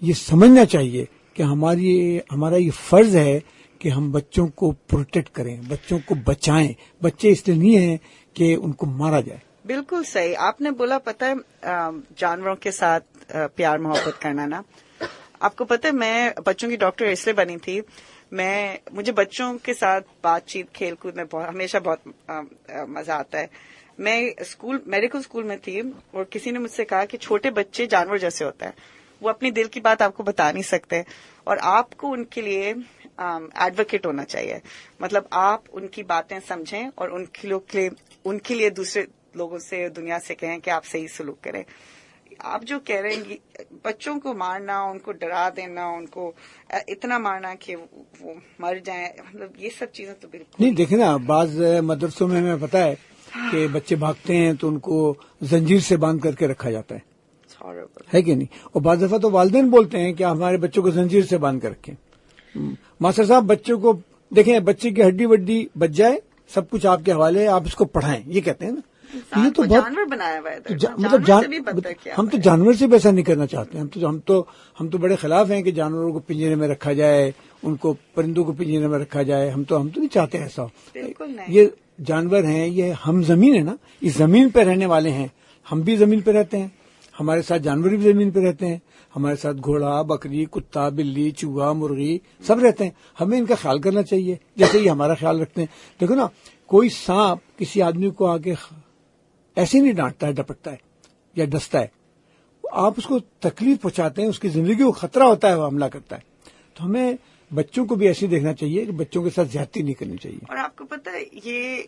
Speaker 1: یہ سمجھنا چاہیے کہ ہمارا یہ فرض ہے کہ ہم بچوں کو پروٹیکٹ کریں، بچوں کو بچائیں. بچے اس لیے نہیں ہیں کہ ان کو مارا جائے.
Speaker 3: بالکل صحیح آپ نے بولا. پتہ ہے جانوروں کے ساتھ پیار محبت کرنا نا، آپ کو پتہ ہے میں بچوں کی ڈاکٹر اس لیے بنی تھی. مجھے بچوں کے ساتھ بات چیت، کھیل کود میں ہمیشہ بہت مزہ آتا ہے. میں میڈیکل اسکول میں تھی اور کسی نے مجھ سے کہا کہ چھوٹے بچے جانور جیسے ہوتا ہے، وہ اپنی دل کی بات آپ کو بتا نہیں سکتے اور آپ کو ان کے لیے ایڈوکیٹ ہونا چاہیے. مطلب آپ ان کی باتیں سمجھیں اور ان کے لیے دوسرے لوگوں سے، دنیا سے کہیں کہ آپ صحیح سلوک کریں. آپ جو کہہ رہے ہیں بچوں کو مارنا، ان کو ڈرا دینا، ان کو اتنا مارنا کہ وہ مر جائیں، مطلب یہ سب چیزیں تو بالکل
Speaker 1: نہیں. دیکھیں نا، بعض مدرسوں میں ہمیں پتا ہے کہ بچے بھاگتے ہیں تو ان کو زنجیر سے باندھ کر کے رکھا جاتا ہے کہ نہیں؟ اور بعض دفعہ تو والدین بولتے ہیں کہ ہمارے بچوں کو زنجیر سے باندھ کر رکھیں. ماسٹر صاحب بچوں کو دیکھیں، بچے کی ہڈی وڈی بچ جائے، سب کچھ آپ کے حوالے ہے، آپ اس کو پڑھائیں، یہ کہتے ہیں نا. یہ تو
Speaker 3: جانور بنایا ہوا ہے،
Speaker 1: ہم تو جانور سے بھی ایسا نہیں کرنا چاہتے. ہم تو بڑے خلاف ہیں کہ جانوروں کو پنجرے میں رکھا جائے، ان کو پرندوں کو پنجرے میں رکھا جائے. ہم تو نہیں چاہتے ایسا ہو.
Speaker 3: بالکل نہیں.
Speaker 1: یہ جانور ہیں، یہ ہم زمین ہے نا، اس زمین پہ رہنے والے ہیں. ہم بھی زمین پہ رہتے ہیں، ہمارے ساتھ جانور بھی زمین پہ رہتے ہیں. ہمارے ساتھ گھوڑا، بکری، کتا، بلی، چوہا، مرغی سب رہتے ہیں. ہمیں ان کا خیال کرنا چاہیے جیسے یہ ہمارا خیال رکھتے ہیں. دیکھو نا، کوئی سانپ کسی آدمی کو آگے ایسے نہیں ڈانٹتا ہے، ڈپٹتا ہے یا ڈستا ہے. آپ اس کو تکلیف پہنچاتے ہیں، اس کی زندگی کو خطرہ ہوتا ہے، وہ حملہ کرتا ہے. تو ہمیں بچوں کو بھی ایسے دیکھنا چاہیے کہ بچوں کے ساتھ زیادتی نہیں کرنی چاہیے.
Speaker 3: اور آپ کو پتہ ہے، یہ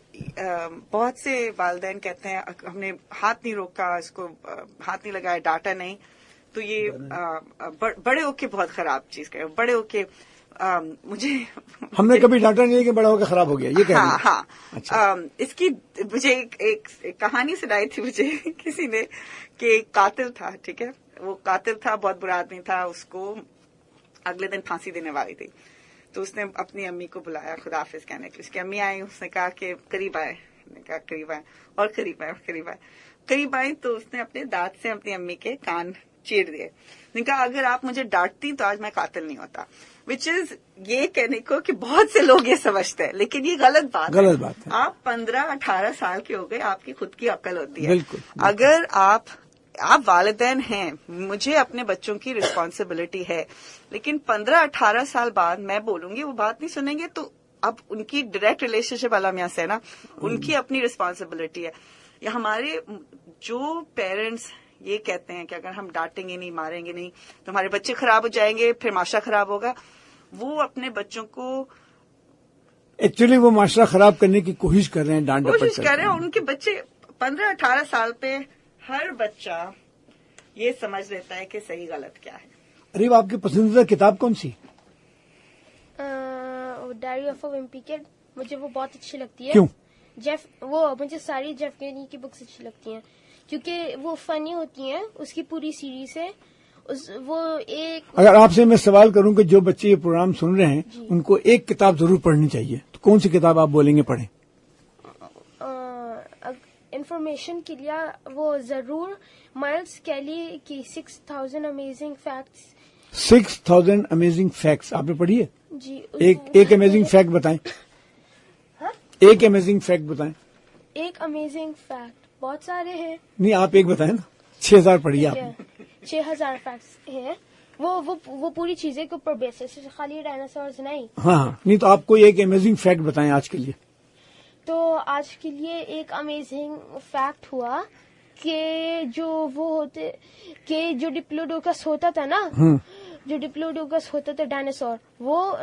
Speaker 3: بہت سے والدین کہتے ہیں ہم نے ہاتھ نہیں روکا، اس کو ہاتھ نہیں لگایا، ڈانٹا نہیں، تو یہ بڑے ہو کے بہت خراب چیز کرے. بڑے ہو کے مجھے
Speaker 1: ہم نے کبھی ڈانٹا نہیں کہ بڑا ہو کے خراب ہو گیا، یہ کہہ رہے ہیں.
Speaker 3: ہاں.
Speaker 1: اچھا.
Speaker 3: اس کی مجھے ایک کہانی سنائی تھی مجھے کسی نے کہ ایک قاتل تھا. ٹھیک ہے، وہ قاتل تھا، بہت برا آدمی تھا. اس کو اگلے دن پھانسی دینے والی تھی. تو اس نے اپنی امی کو بلایا خدا حافظ کہنے کے لیے. اس کی امی آئی، اس نے کہا کہ قریب آئے. نے کہا قریب آئے، اور قریب آئے، اور قریب آئے. قریب آئی تو اس نے اپنے دانت سے اپنی امی کے کان چیر دیے. نے کہا اگر آپ مجھے ڈانٹتی تو آج میں قاتل نہیں ہوتا. وچ از یہ کہنے کو کہ بہت سے لوگ یہ سمجھتے ہیں، لیکن یہ غلط بات ہے. آپ 15-18 سال کے ہو گئے، آپ کی خود کی عقل ہوتی ہے.
Speaker 1: بالکل.
Speaker 3: اگر آپ والدین ہیں، مجھے اپنے بچوں کی رسپانسبلٹی ہے، لیکن 15-18 سال بعد میں بولوں گی وہ بات نہیں سنیں گے تو اب ان کی ڈائریکٹ ریلیشن شپ والا میاں سے ہے نا، ان کی اپنی رسپانسبلٹی ہے. یا ہمارے جو پیرنٹس یہ کہتے ہیں کہ اگر ہم ڈانٹیں گے نہیں، ماریں گے نہیں تو ہمارے بچے خراب ہو جائیں گے، پھر معاشرہ خراب ہوگا، وہ اپنے بچوں کو
Speaker 1: ایکچولی وہ معاشرہ خراب کرنے کی کوشش کر رہے ہیں، ڈانٹ ڈپٹ
Speaker 3: کوشش کر رہے ہیں. ان کے بچے 15-18 سال پہ ہر بچہ یہ سمجھ لیتا ہے کہ صحیح غلط کیا ہے.
Speaker 1: ارے آپ کی پسندیدہ کتاب کون سی؟
Speaker 4: ڈائری آف اے ویمپی کڈ. مجھے وہ بہت اچھی لگتی ہے.
Speaker 1: کیوں؟
Speaker 4: مجھے ساری جیف کینی کی بکس اچھی لگتی ہیں کیونکہ وہ فنی ہوتی ہیں. اس کی پوری سیریز ہے. وہ ایک
Speaker 1: اگر آپ سے میں سوال کروں کہ جو بچے یہ پروگرام سن رہے ہیں ان کو ایک کتاب ضرور پڑھنی چاہیے، تو کون سی کتاب آپ بولیں گے پڑھیں؟
Speaker 4: انفارمیشن کے لیے وہ ضرور مائلز کیلی کی 6000 امیزنگ فیکٹس.
Speaker 1: 6000 امیزنگ فیکٹس آپ نے پڑھی ہے؟
Speaker 4: جی.
Speaker 1: ایک امیزنگ فیکٹ بتائیں. ایک امیزنگ فیکٹ بتائیں.
Speaker 4: ایک امیزنگ فیکٹ بہت سارے ہیں.
Speaker 1: نہیں آپ ایک بتائیں نا. 6000 پڑھی آپ نے.
Speaker 4: 6000 فیکٹس ہیں. وہ پوری چیزیں کے اوپر بیس ہے، خالی ڈائناسورز نہیں.
Speaker 1: ہاں نہیں تو آپ کوئی ایک امیزنگ فیکٹ بتائیں آج کے لیے.
Speaker 4: تو آج کے لیے ایک امیزنگ فیکٹ ہوا کہ جو ڈپلوڈوکس ہوتا تھا نا، جو ڈپلوڈوکس ہوتا تھا ڈائناسور، وہ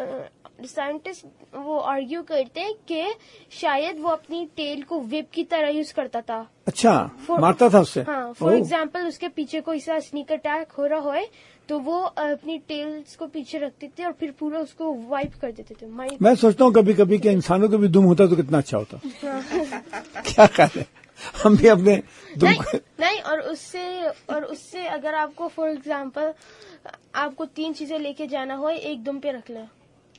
Speaker 4: سائنٹسٹ وہ آرگیو کرتے کہ شاید وہ اپنی ٹیل کو ویب کی طرح یوز کرتا تھا.
Speaker 1: اچھا مارتا تھا اس سے.
Speaker 4: ہاں. فار ایگزامپل اس کے پیچھے کوئی سا اسنیک اٹیک ہو رہا ہوئے تو وہ اپنی ٹیلز کو پیچھے رکھتے تھے اور پھر پورا اس کو وائپ کر دیتے تھے.
Speaker 1: میں سوچتا ہوں کبھی کبھی کہ انسانوں کو بھی دم ہوتا تو کتنا اچھا ہوتا. کیا خیال ہے؟ ہم بھی اپنے دم
Speaker 4: نہیں. اور اس سے اگر آپ کو فار ایگزامپل آپ کو 3 چیزیں لے کے جانا ہو، ایک دم پہ رکھ لیں.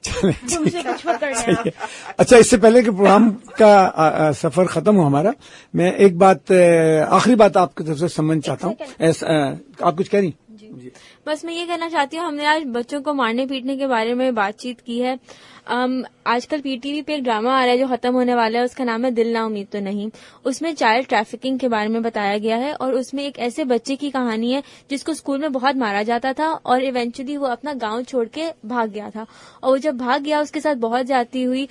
Speaker 4: تم سے کچھ پکڑنا.
Speaker 1: اچھا اس سے پہلے کہ پروگرام کا سفر ختم ہو ہمارا، میں ایک بات آخری بات آپ کی طرف سے سمجھنا چاہتا ہوں. آپ کچھ کہہ رہی؟
Speaker 2: جی بس میں یہ کہنا چاہتی ہوں، ہم نے آج بچوں کو مارنے پیٹنے کے بارے میں بات چیت کی ہے. آج کل پی ٹی وی پہ ایک ڈرامہ آ رہا ہے جو ختم ہونے والا ہے، اس کا نام ہے دل نہ امید تو نہیں. اس میں چائلڈ ٹریفکنگ کے بارے میں بتایا گیا ہے اور اس میں ایک ایسے بچے کی کہانی ہے جس کو اسکول میں بہت مارا جاتا تھا اور ایونچولی وہ اپنا گاؤں چھوڑ کے بھاگ گیا تھا. اور وہ جب بھاگ گیا اس کے ساتھ بہت زیادتی ہوئی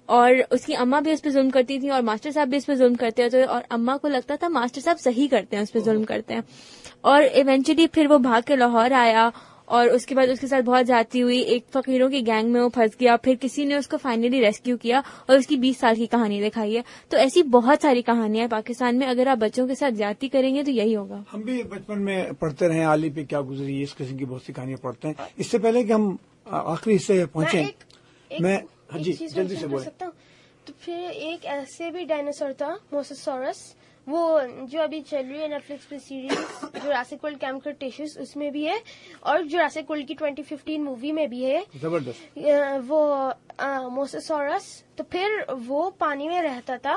Speaker 2: اور اس کی اماں بھی اس پہ ظلم کرتی تھی اور ماسٹر صاحب بھی اس پہ ظلم کرتے تھے اور اماں کو لگتا تھا ماسٹر صاحب صحیح کرتے ہیں، اس پہ ظلم کرتے ہیں. اور ایونچولی پھر وہ بھاگ کے لاہور آیا اور اس کے بعد اس کے ساتھ بہت زیادتی ہوئی. ایک فقیروں کی گینگ میں وہ پھنس گیا، پھر کسی نے اس کو فائنلی ریسکیو کیا اور اس کی 20 سال کی کہانی دکھائی ہے. تو ایسی بہت ساری کہانیاں ہیں پاکستان میں، اگر آپ بچوں کے ساتھ زیادتی کریں گے تو یہی ہوگا.
Speaker 1: ہم بھی بچپن میں پڑھتے رہے علی پہ کیا گزری، اس قسم کی بہت سی کہانیاں پڑھتے ہیں. اس سے پہلے کہ ہم آخری حصے پہنچیں میں جی جلدی سے بولیں.
Speaker 4: تو پھر ایک ایسے بھی ڈائناسور تھا موساسورس، وہ جو ابھی چل رہی ہے نیٹ فلکس پہ سیریز جوراسک ورلڈ کیمپ کرٹیشس، اس میں بھی ہے اور جوراسک ورلڈ کی 2015 مووی میں بھی ہے.
Speaker 1: زبردست.
Speaker 4: وہ موساسورس. تو پھر وہ پانی میں رہتا تھا